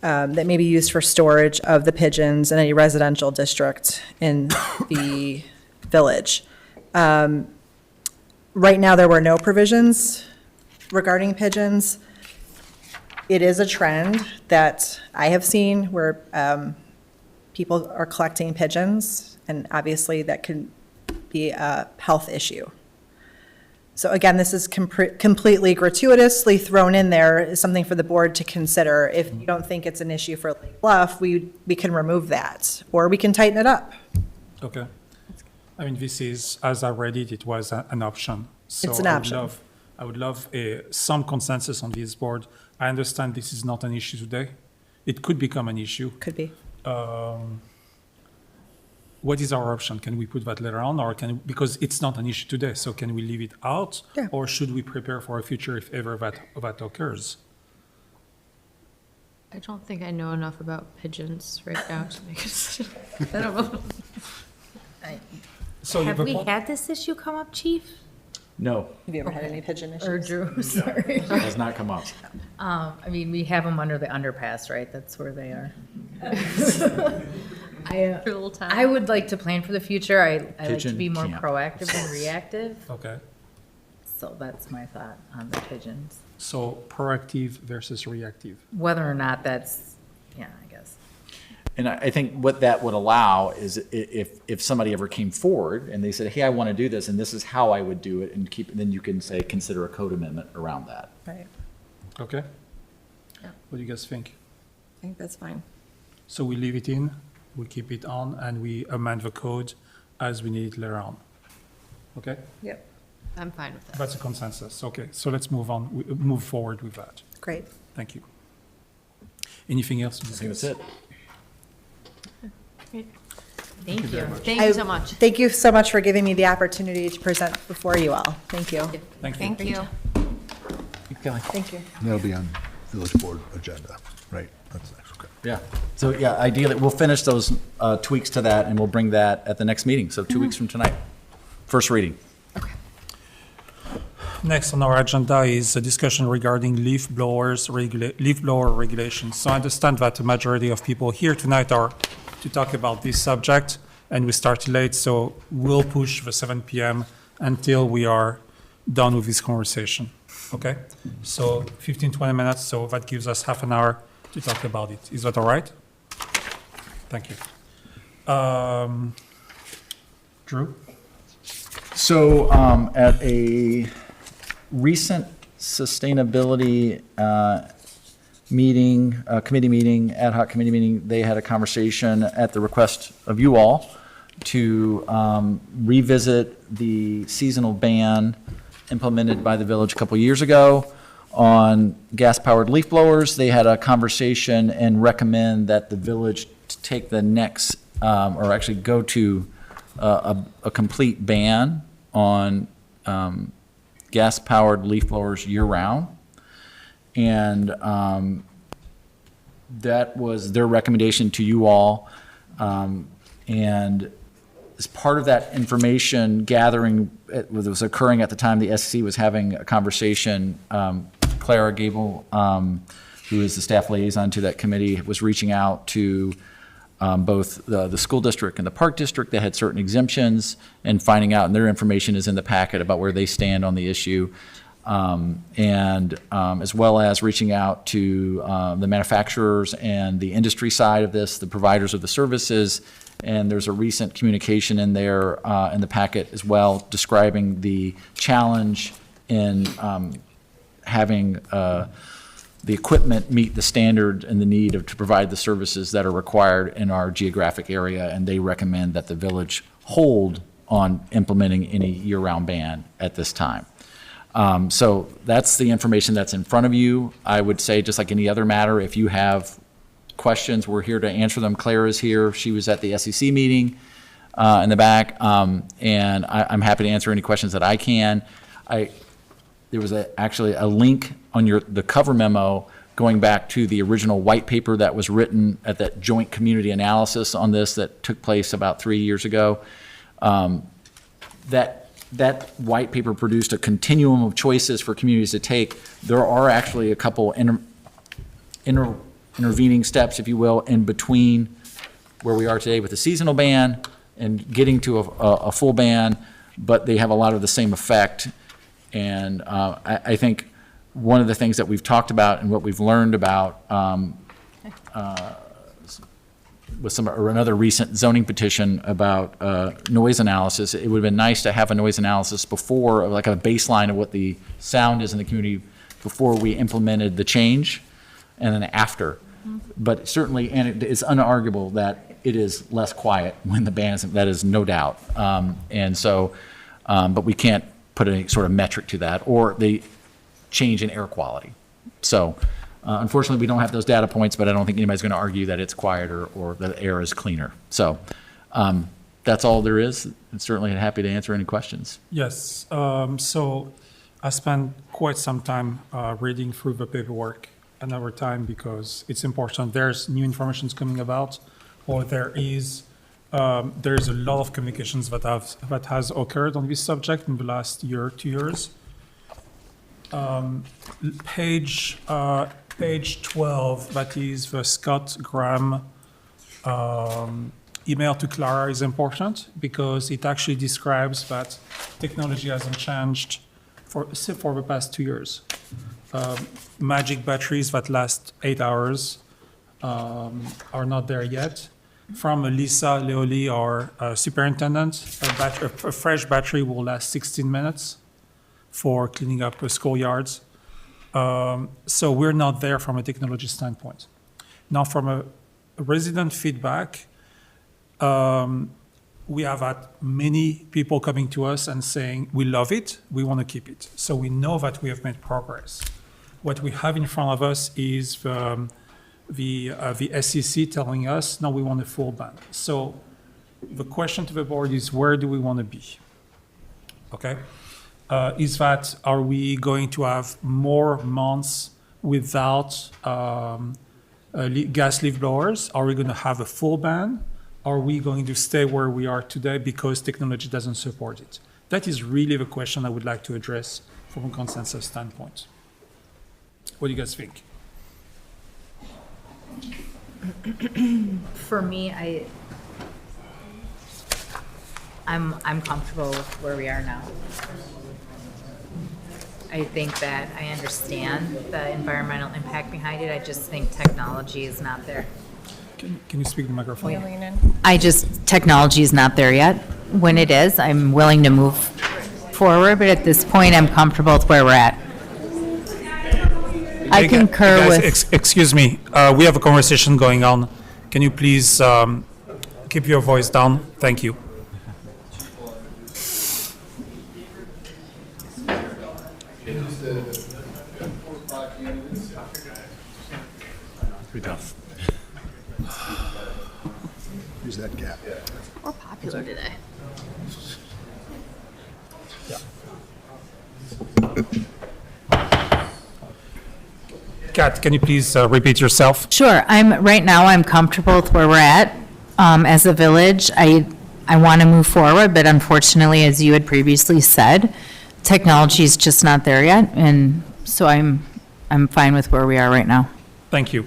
that may be used for storage of the pigeons in any residential district in the village. Right now, there were no provisions regarding pigeons. It is a trend that I have seen where people are collecting pigeons, and obviously that can be a health issue. So again, this is completely gratuitously thrown in there as something for the board to consider. If you don't think it's an issue for Lake Bluff, we can remove that, or we can tighten it up. Okay. I mean, this is, as I read it, it was an option. So It's an option. I would love some consensus on this board. I understand this is not an issue today. It could become an issue. Could be. What is our option? Can we put that later on, or because it's not an issue today, so can we leave it out? Yeah. Or should we prepare for a future if ever that occurs? I don't think I know enough about pigeons right now to make a decision. I don't know. So Have the we point- had this issue come up, chief? No, Have you ever had any pigeon issues? Or Drew, sorry. it has not come up. I mean, we have them under the underpass, right? That's where they are. Little town. I would like to plan for the future. I like to Pigeon be more camp. proactive than reactive. Okay, So that's my thought on the pigeons. so proactive versus reactive. Whether or not that's, yeah, I guess. And I think what that would allow is if somebody ever came forward and they said, hey, I want to do this, and this is how I would do it, and then you can say, consider a code amendment around that. Right. Okay? What do you guys think? I think that's fine. So we leave it in, we keep it on, and we amend the code as we need it later on. Okay? Yep. I'm fine with that. That's a consensus. Okay, so let's move on, move forward with that. Great. Thank you. Anything else? I think that's it. Thank you. Thank I- you so much. Thank you so much for giving me the opportunity to present before you all. Thank you. Thank you. Thank you. Kelly. Thank you. That'll be on village board agenda, right? That's next, okay. Yeah. So, yeah, ideally, we'll finish those tweaks to that, and we'll bring that at the next meeting, so 2 weeks from tonight. First reading. Next on our agenda is a discussion regarding leaf blower regulations. So I understand that the majority of people here tonight are to talk about this subject, and we started late, so we'll push the 7 p.m. until we are done with this conversation, okay? So 15, 20 minutes, so that gives us half an hour to talk about it. Is that all right? Thank you. Drew? So at a recent sustainability meeting, committee meeting, ad hoc committee meeting, they had a conversation at the request of you all to revisit the seasonal ban implemented by the village a couple years ago on gas-powered leaf blowers. They had a conversation and recommend that the village take the next, or actually go to a complete ban on gas-powered leaf blowers year-round. And that was their recommendation to you all. And as part of that information gathering, it was occurring at the time the SEC was having a conversation, Clara Gable, who is the staff liaison to that committee, was reaching out to both the school district and the park district that had certain exemptions, and finding out, and their information is in the packet about where they stand on the issue, and as well as reaching out to the manufacturers and the industry side of this, the providers of the services. And there's a recent communication in there in the packet as well, describing the challenge in having the equipment meet the standard and the need to provide the services that are required in our geographic area, and they recommend that the village hold on implementing any year-round ban at this time. So that's the information that's in front of you. I would say, just like any other matter, if you have questions, we're here to answer them. Claire is here. She was at the SEC meeting in the back, and I'm happy to answer any questions that I can. There was actually a link on the cover memo going back to the original white paper that was written at that joint community analysis on this that took place about 3 years ago. That white paper produced a continuum of choices for communities to take. There are actually a couple intervening steps, if you will, in between where we are today with the seasonal ban and getting to a full ban, but they have a lot of the same effect. And I think one of the things that we've talked about and what we've learned about with another recent zoning petition about noise analysis, it would have been nice to have a noise analysis before, like a baseline of what the sound is in the community before we implemented the change, and then after. But certainly, and it's unarguable that it is less quiet when the ban is, that is no doubt. And so, but we can't put any sort of metric to that, or the change in air quality. So unfortunately, we don't have those data points, but I don't think anybody's going to argue that it's quieter or that the air is cleaner. So that's all there is. I'm certainly happy to answer any questions. Yes, so I spent quite some time reading through the paperwork another time because it's important. There's new information coming about, or there's a lot of communications that has occurred on this subject in the last year, 2 years. Page 12, that is the Scott Graham email to Clara, is important because it actually describes that technology hasn't changed for the past 2 years. Magic batteries that last 8 hours are not there yet. From Lisa Leoli, our superintendent, a fresh battery will last 16 minutes for cleaning up schoolyards. So we're not there from a technology standpoint. Now, from a resident feedback, we have had many people coming to us and saying, we love it, we want to keep it. So we know that we have made progress. What we have in front of us is the SEC telling us, no, we want a full ban. So the question to the board is, where do we want to be? Okay? Is that, are we going to have more months without gas leaf blowers? Are we going to have a full ban? Are we going to stay where we are today because technology doesn't support it? That is really the question I would like to address from a consensus standpoint. What do you guys think? For me, I'm comfortable with where we are now. I think that I understand the environmental impact behind it. I just think technology is not there. Can you speak to the microphone? Technology is not there yet. When it is, I'm willing to move forward, but at this point, I'm comfortable with where we're at. I concur Guys, with. excuse me, we have a conversation going on. Can you please keep your voice down? Thank you. Pretty tough. Who's that gap? We're popular today. Kat, can you please repeat yourself? Sure, right now, I'm comfortable with where we're at. As a village, I want to move forward, but unfortunately, as you had previously said, technology is just not there yet, and so I'm fine with where we are right now. Thank you.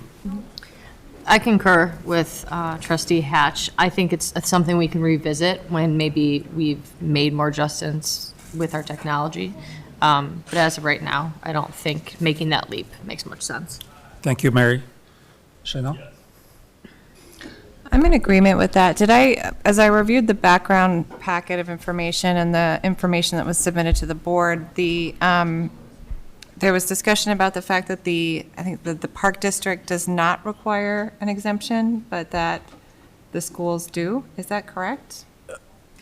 I concur with trustee Hatch. I think it's something we can revisit when maybe we've made more adjustments with our technology. But as of right now, I don't think making that leap makes much sense. Thank you, Mary. Shayna? I'm in agreement with that. As I reviewed the background packet of information and the information that was submitted to the board, there was discussion about the fact that I think the Park District does not require an exemption, but that the schools do. Is that correct?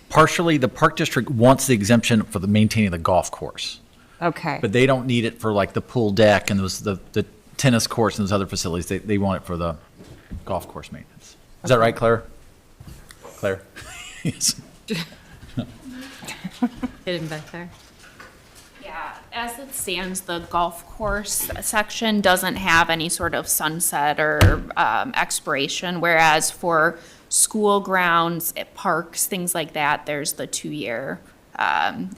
Partially, the Park District wants the exemption for the maintaining the golf course, Okay. but they don't need it for like the pool deck and the tennis courts and those other facilities. They want it for the golf course maintenance. Is that right, Claire? Claire? Yes. Hidden back there. Yeah, as it stands, the golf course section doesn't have any sort of sunset or expiration, whereas for school grounds, parks, things like that, there's the 2-year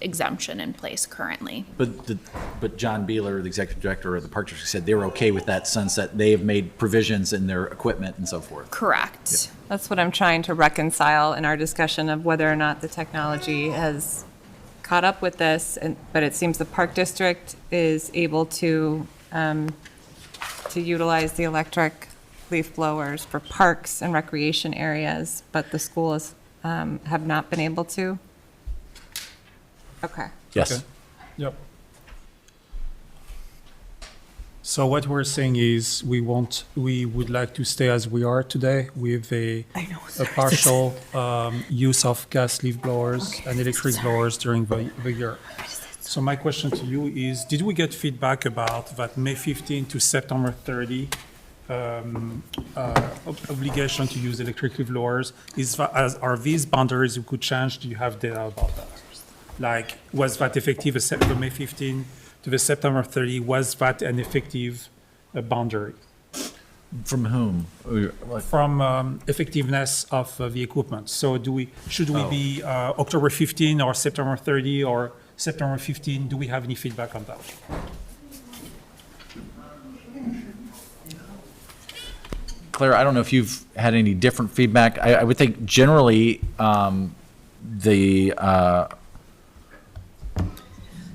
exemption in place currently. But John Beeler, the executive director of the Park District, said they were okay with that sunset. They have made provisions in their equipment and so forth. Correct. That's what I'm trying to reconcile in our discussion of whether or not the technology has caught up with this, but it seems the Park District is able to utilize the electric leaf blowers for parks and recreation areas, but the schools have not been able to? Okay. Yes. Okay. Yep. So what we're saying is we would like to stay as we are today with a partial use of gas leaf blowers and electric blowers during the year. So my question to you is, did we get feedback about that May 15 to September 30 obligation to use electric leaf blowers? Are these boundaries we could change? Do you have data about that? Like, was that effective the May 15 to the September 30? Was that an effective boundary? From whom? From effectiveness of the equipment. So should we be October 15 or September 30 or September 15? Do we have any feedback on that? Claire, I don't know if you've had any different feedback. I would think generally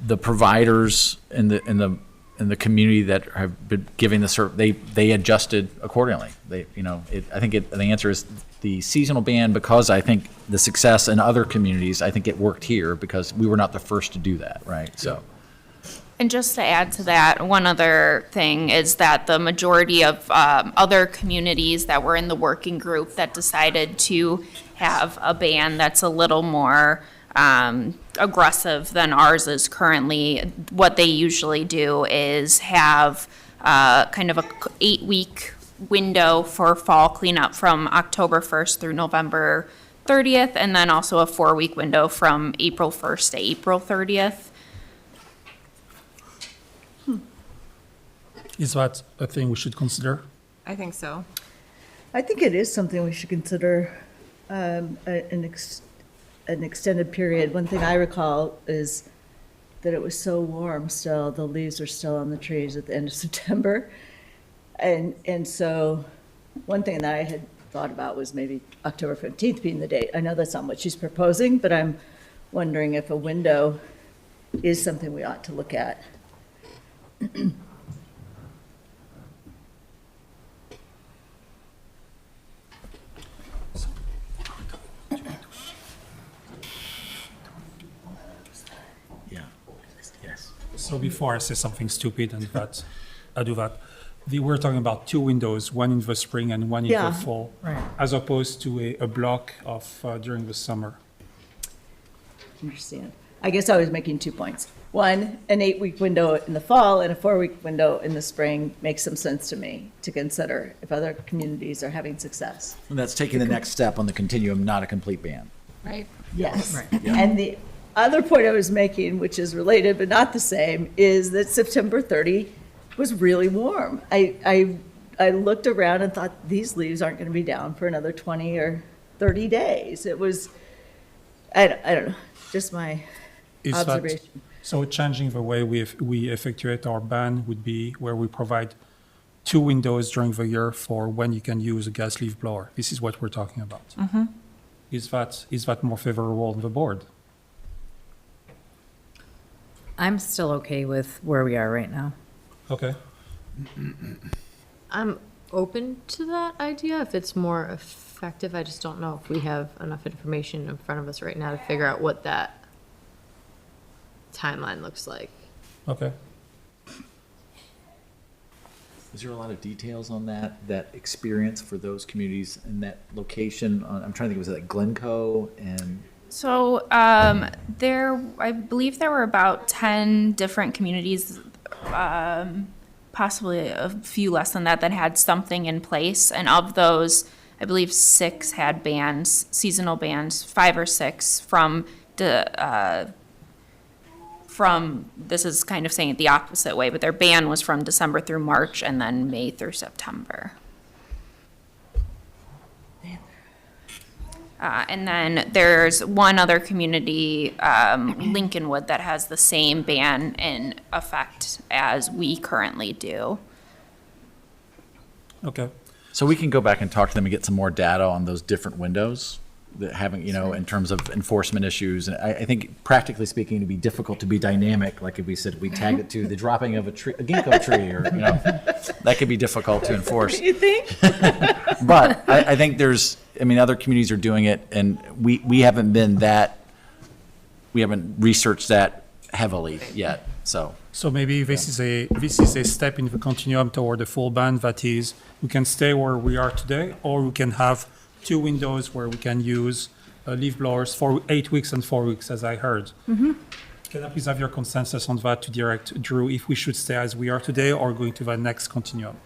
the providers in the community that have been giving the service, they adjusted accordingly. I think the answer is the seasonal ban, because I think the success in other communities, I think it worked here because we were not the first to do that, right? So And just to add to that, one other thing is that the majority of other communities that were in the working group that decided to have a ban that's a little more aggressive than ours is currently, what they usually do is have kind of a 8-week window for fall cleanup from October 1st through November 30th, and then also a 4-week window from April 1st to April 30th. Is that a thing we should consider? I think so. I think it is something we should consider, an extended period. One thing I recall is that it was so warm still, the leaves are still on the trees at the end of September. And so one thing that I had thought about was maybe October 15th being the date. I know that's not what she's proposing, but I'm wondering if a window is something we ought to look at. So before I say something stupid and that I do that, we're talking about 2 windows, one in the spring and one in Yeah, the fall, right. as opposed to a block of during the summer. Understand. I guess I was making 2 points. One, an 8-week window in the fall and a 4-week window in the spring makes some sense to me to consider if other communities are having success. And that's taking the next step on the continuum, not a complete ban. Right. Yes. And the other point I was making, which is related but not the same, is that September 30 was really warm. I looked around and thought, these leaves aren't going to be down for another 20 or 30 days. It was, I don't know, just my Is that, observation. so changing the way we effectuate our ban would be where we provide 2 windows during the year for when you can use a gas leaf blower. This is what we're talking about. Is that more favorable on the board? I'm still okay with where we are right now. Okay. I'm open to that idea if it's more effective. I just don't know if we have enough information in front of us right now to figure out what that timeline looks like. Okay. Is there a lot of details on that experience for those communities in that location? I'm trying to think, was it like Glencoe and? So I believe there were about 10 different communities, possibly a few less than that had something in place. And of those, I believe 6 had bans, seasonal bans, 5 or 6 from this is kind of saying it the opposite way, but their ban was from December through March and then May through September. And then there's one other community, Lincolnwood, that has the same ban in effect as we currently do. Okay. So we can go back and talk to them and get some more data on those different windows that having, in terms of enforcement issues. And I think practically speaking, it'd be difficult to be dynamic. Like if we said we tagged it to the dropping of a ginkgo tree or, that could be difficult to enforce. You think? But I think other communities are doing it, and we haven't researched that heavily yet, so. So maybe this is a step in the continuum toward a full ban. That is, we can stay where we are today, or we can have 2 windows where we can use leaf blowers for 8 weeks and 4 weeks, as I heard. Can I please have your consensus on that to direct Drew if we should stay as we are today or going to the next continuum?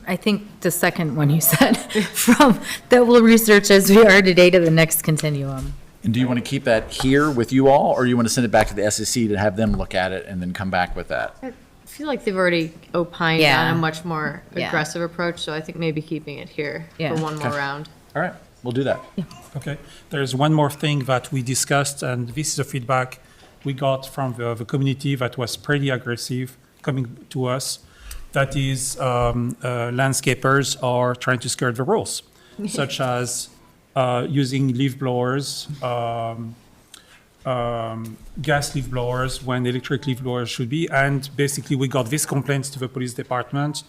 I think the second one you said, from that we'll research as we are today to the next continuum. And do you want to keep that here with you all, or you want to send it back to the SEC to have them look at it and then come back with that? I feel like they've already opined Yeah. on a much more Yeah. aggressive approach, so I think maybe keeping it here Yeah. for one more round. All right, we'll do that. Okay. There's one more thing that we discussed, and this is the feedback we got from the community that was pretty aggressive coming to us. That is, landscapers are trying to skirt the rules, such as using leaf blowers, gas leaf blowers when electric leaf blowers should be. And basically, we got these complaints to the police department,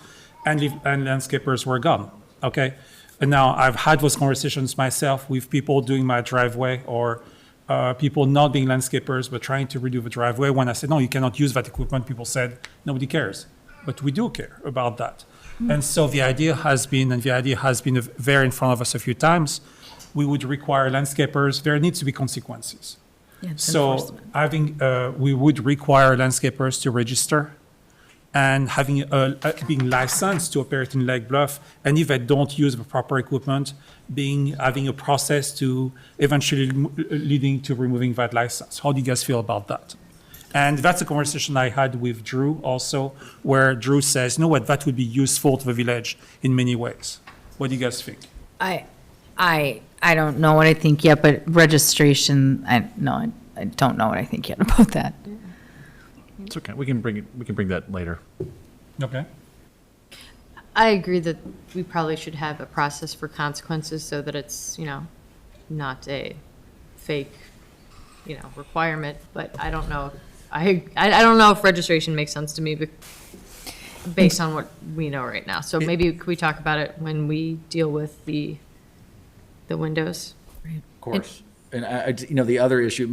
and landscapers were gone. Okay. And now I've had those conversations myself with people doing my driveway or people not being landscapers but trying to redo the driveway. When I said, no, you cannot use that equipment, people said, nobody cares. But we do care about that. And so the idea has been there in front of us a few times, we would require landscapers, there needs to be consequences. So we would require landscapers to register and being licensed to operate in Lake Bluff, and if they don't use the proper equipment, having a process to eventually leading to removing that license. How do you guys feel about that? And that's a conversation I had with Drew also, where Drew says, you know what, that would be useful to the village in many ways. What do you guys think? I don't know what I think yet, but registration, I don't know what I think yet about that. It's okay. We can bring that later. Okay. I agree that we probably should have a process for consequences so that it's, not a fake, requirement, but I don't know. I don't know if registration makes sense to me based on what we know right now. So maybe could we talk about it when we deal with the windows? Of course. And the other issue,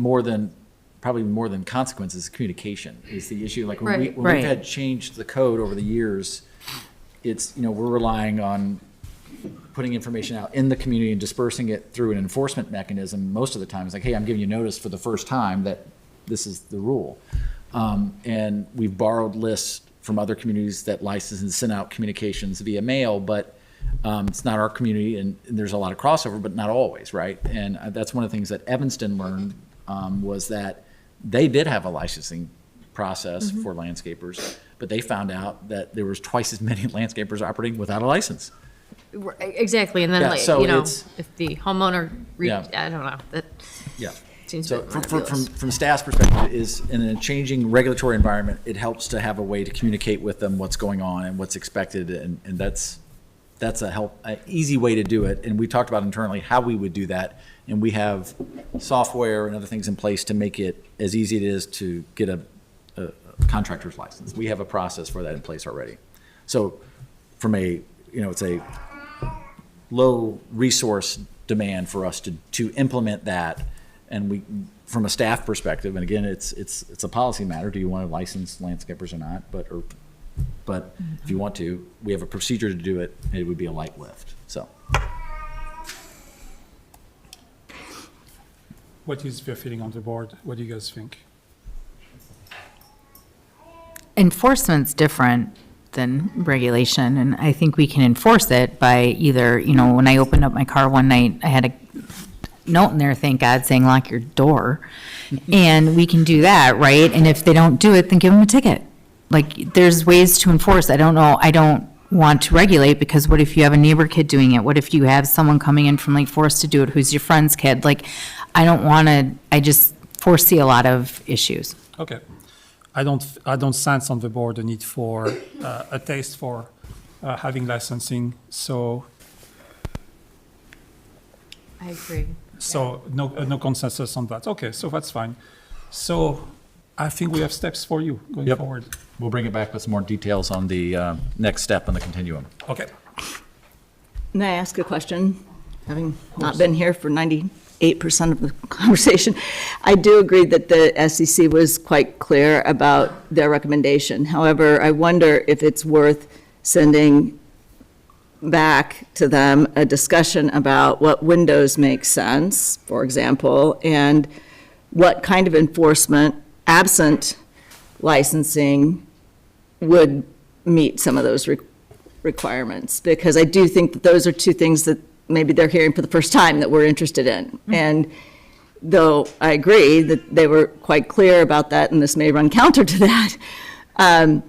probably more than consequences, communication is the issue. Like when we've had changed the code over the years, it's, we're relying on putting information out in the community and dispersing it through an enforcement mechanism. Most of the time it's like, hey, I'm giving you notice for the first time that this is the rule. And we've borrowed lists from other communities that license and send out communications via mail, but it's not our community, and there's a lot of crossover, but not always, right? And that's one of the things that Evanston learned was that they did have a licensing process for landscapers, but they found out that there was twice as many landscapers operating without a license. Exactly, and then if the homeowner, I don't know, that seems So a bit ridiculous. from staff's perspective is in a changing regulatory environment, it helps to have a way to communicate with them what's going on and what's expected, and that's an easy way to do it. And we talked about internally how we would do that, and we have software and other things in place to make it as easy as it is to get a contractor's license. We have a process for that in place already. So from it's a low resource demand for us to implement that. And we, from a staff perspective, and again, it's a policy matter. Do you want to license landscapers or not? But if you want to, we have a procedure to do it. It would be a light lift. So. What is the feeling on the board? What do you guys think? Enforcement's different than regulation, and I think we can enforce it by either, when I opened up my car one night, I had a note in there, thank God, saying lock your door, and we can do that, right? And if they don't do it, then give them a ticket. Like, there's ways to enforce. I don't want to regulate, because what if you have a neighbor kid doing it? What if you have someone coming in from Lake Forest to do it who's your friend's kid? Like, I just foresee a lot of issues. Okay. I don't sense on the board the need for a taste for having licensing. So I agree. So no consensus on that. Okay, so that's fine. So I think we have steps for you going forward. We'll bring it back with some more details on the next step on the continuum. Okay. May I ask a question? Having not been here for 98% of the conversation, I do agree that the SEC was quite clear about their recommendation. However, I wonder if it's worth sending back to them a discussion about what windows make sense, for example, and what kind of enforcement, absent licensing, would meet some of those requirements. Because I do think that those are two things that maybe they're hearing for the first time that we're interested in. And though I agree that they were quite clear about that, and this may run counter to that, I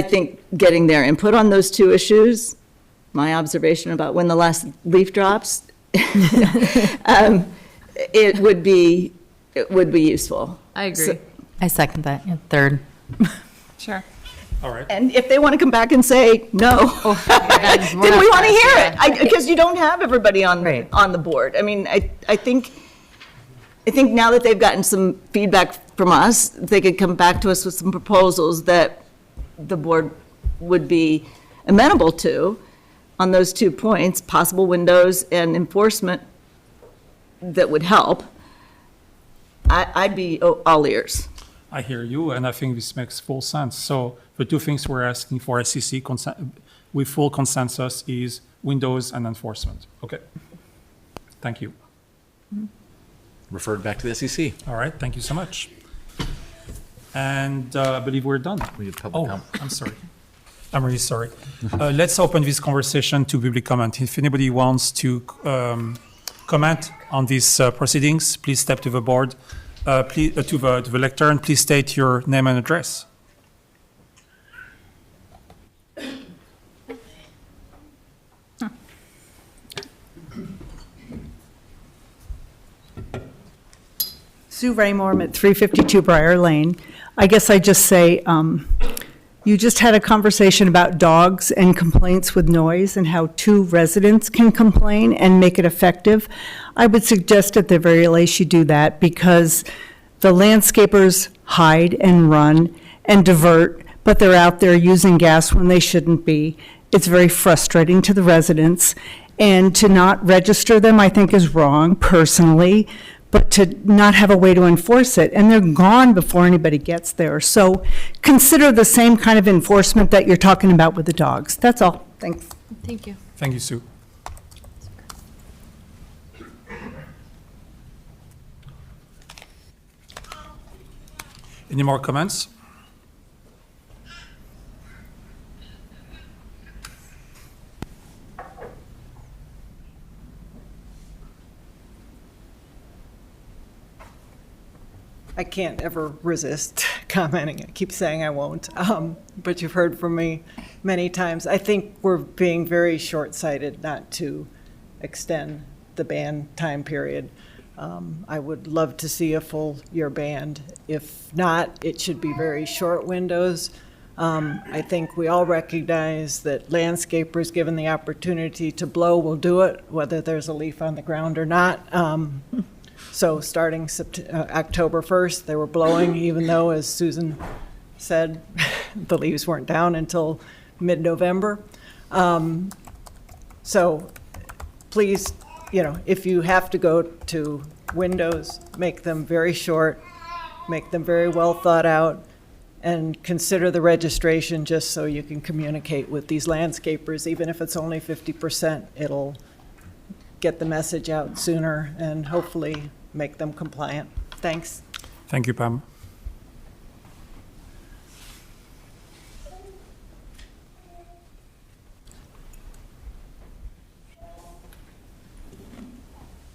think getting their input on those two issues, my observation about when the last leaf drops, it would be useful. I agree. I second that. Yeah, third. Sure. All right. And if they want to come back and say, no, then we want to hear it, because you don't have everybody on the board. I mean, I think now that they've gotten some feedback from us, they could come back to us with some proposals that the board would be amenable to on those 2 points, possible windows and enforcement that would help. I'd be all ears. I hear you, and I think this makes full sense. So the two things we're asking for SEC with full consensus is windows and enforcement. Okay. Thank you. Referred back to the SEC. All right, thank you so much. And I believe we're done. We have public Oh, comment. I'm sorry. I'm really sorry. Let's open this conversation to public comment. If anybody wants to comment on these proceedings, please step to the board, please, to the lectern. Please state your name and address. Sue Raymore at 352 Briar Lane. I guess I just say, you just had a conversation about dogs and complaints with noise and how 2 residents can complain and make it effective. I would suggest at the very least you do that because the landscapers hide and run and divert, but they're out there using gas when they shouldn't be. It's very frustrating to the residents. And to not register them, I think, is wrong personally, but to not have a way to enforce it, and they're gone before anybody gets there. So consider the same kind of enforcement that you're talking about with the dogs. That's all. Thanks. Thank you. Thank you, Sue. Any more comments? I can't ever resist commenting. I keep saying I won't, but you've heard from me many times. I think we're being very short-sighted not to extend the ban time period. I would love to see a full year ban. If not, it should be very short windows. I think we all recognize that landscapers, given the opportunity to blow, will do it, whether there's a leaf on the ground or not. So starting October 1st, they were blowing, even though, as Susan said, the leaves weren't down until mid-November. So please, if you have to go to windows, make them very short, make them very well thought out, and consider the registration just so you can communicate with these landscapers. Even if it's only 50%, it'll get the message out sooner and hopefully make them compliant. Thanks. Thank you, Pam.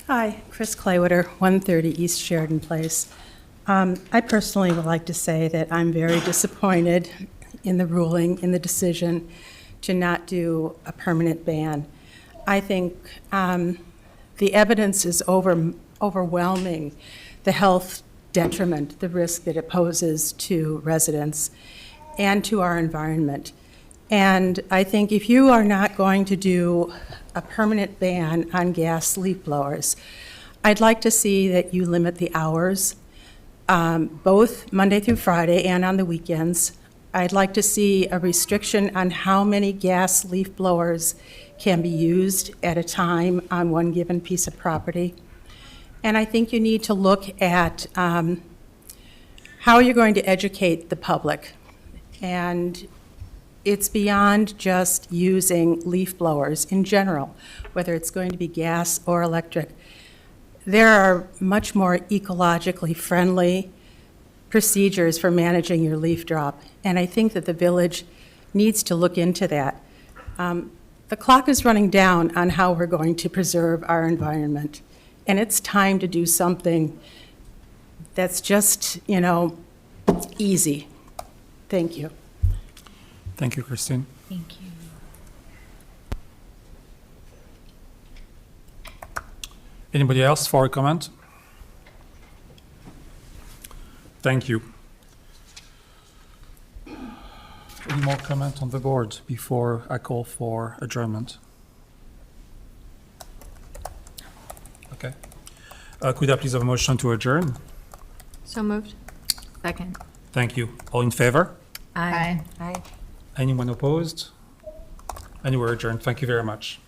Hi, Chris Claywater, 130 East Sheridan Place. I personally would like to say that I'm very disappointed in the ruling, in the decision to not do a permanent ban. I think the evidence is overwhelming, the health detriment, the risk that it poses to residents and to our environment. And I think if you are not going to do a permanent ban on gas leaf blowers, I'd like to see that you limit the hours, both Monday through Friday and on the weekends. I'd like to see a restriction on how many gas leaf blowers can be used at a time on one given piece of property. And I think you need to look at how you're going to educate the public. And it's beyond just using leaf blowers in general, whether it's going to be gas or electric. There are much more ecologically friendly procedures for managing your leaf drop, and I think that the village needs to look into that. The clock is running down on how we're going to preserve our environment, and it's time to do something that's just, easy. Thank you. Thank you, Christine. Thank you. Anybody else for a comment? Thank you. Any more comment on the board before I call for adjournment? Okay. Could I please have a motion to adjourn? So moved. Second. Thank you. All in favor? Aye. Aye. Anyone opposed? And we're adjourned. Thank you very much.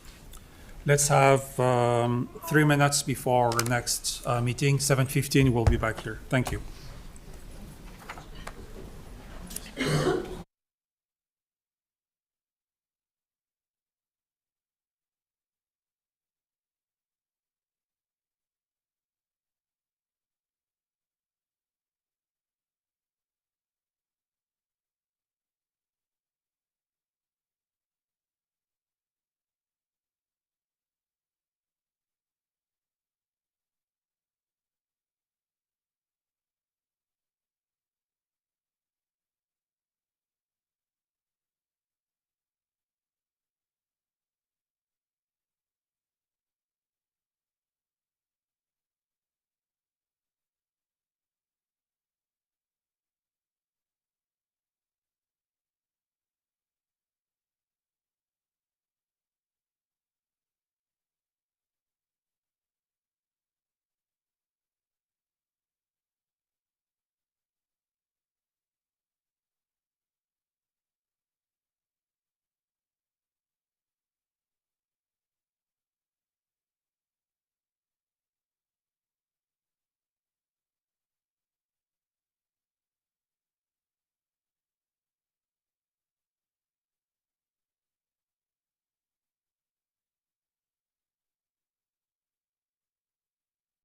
Let's have 3 minutes before our next meeting, 7:15, we'll be back here. Thank you.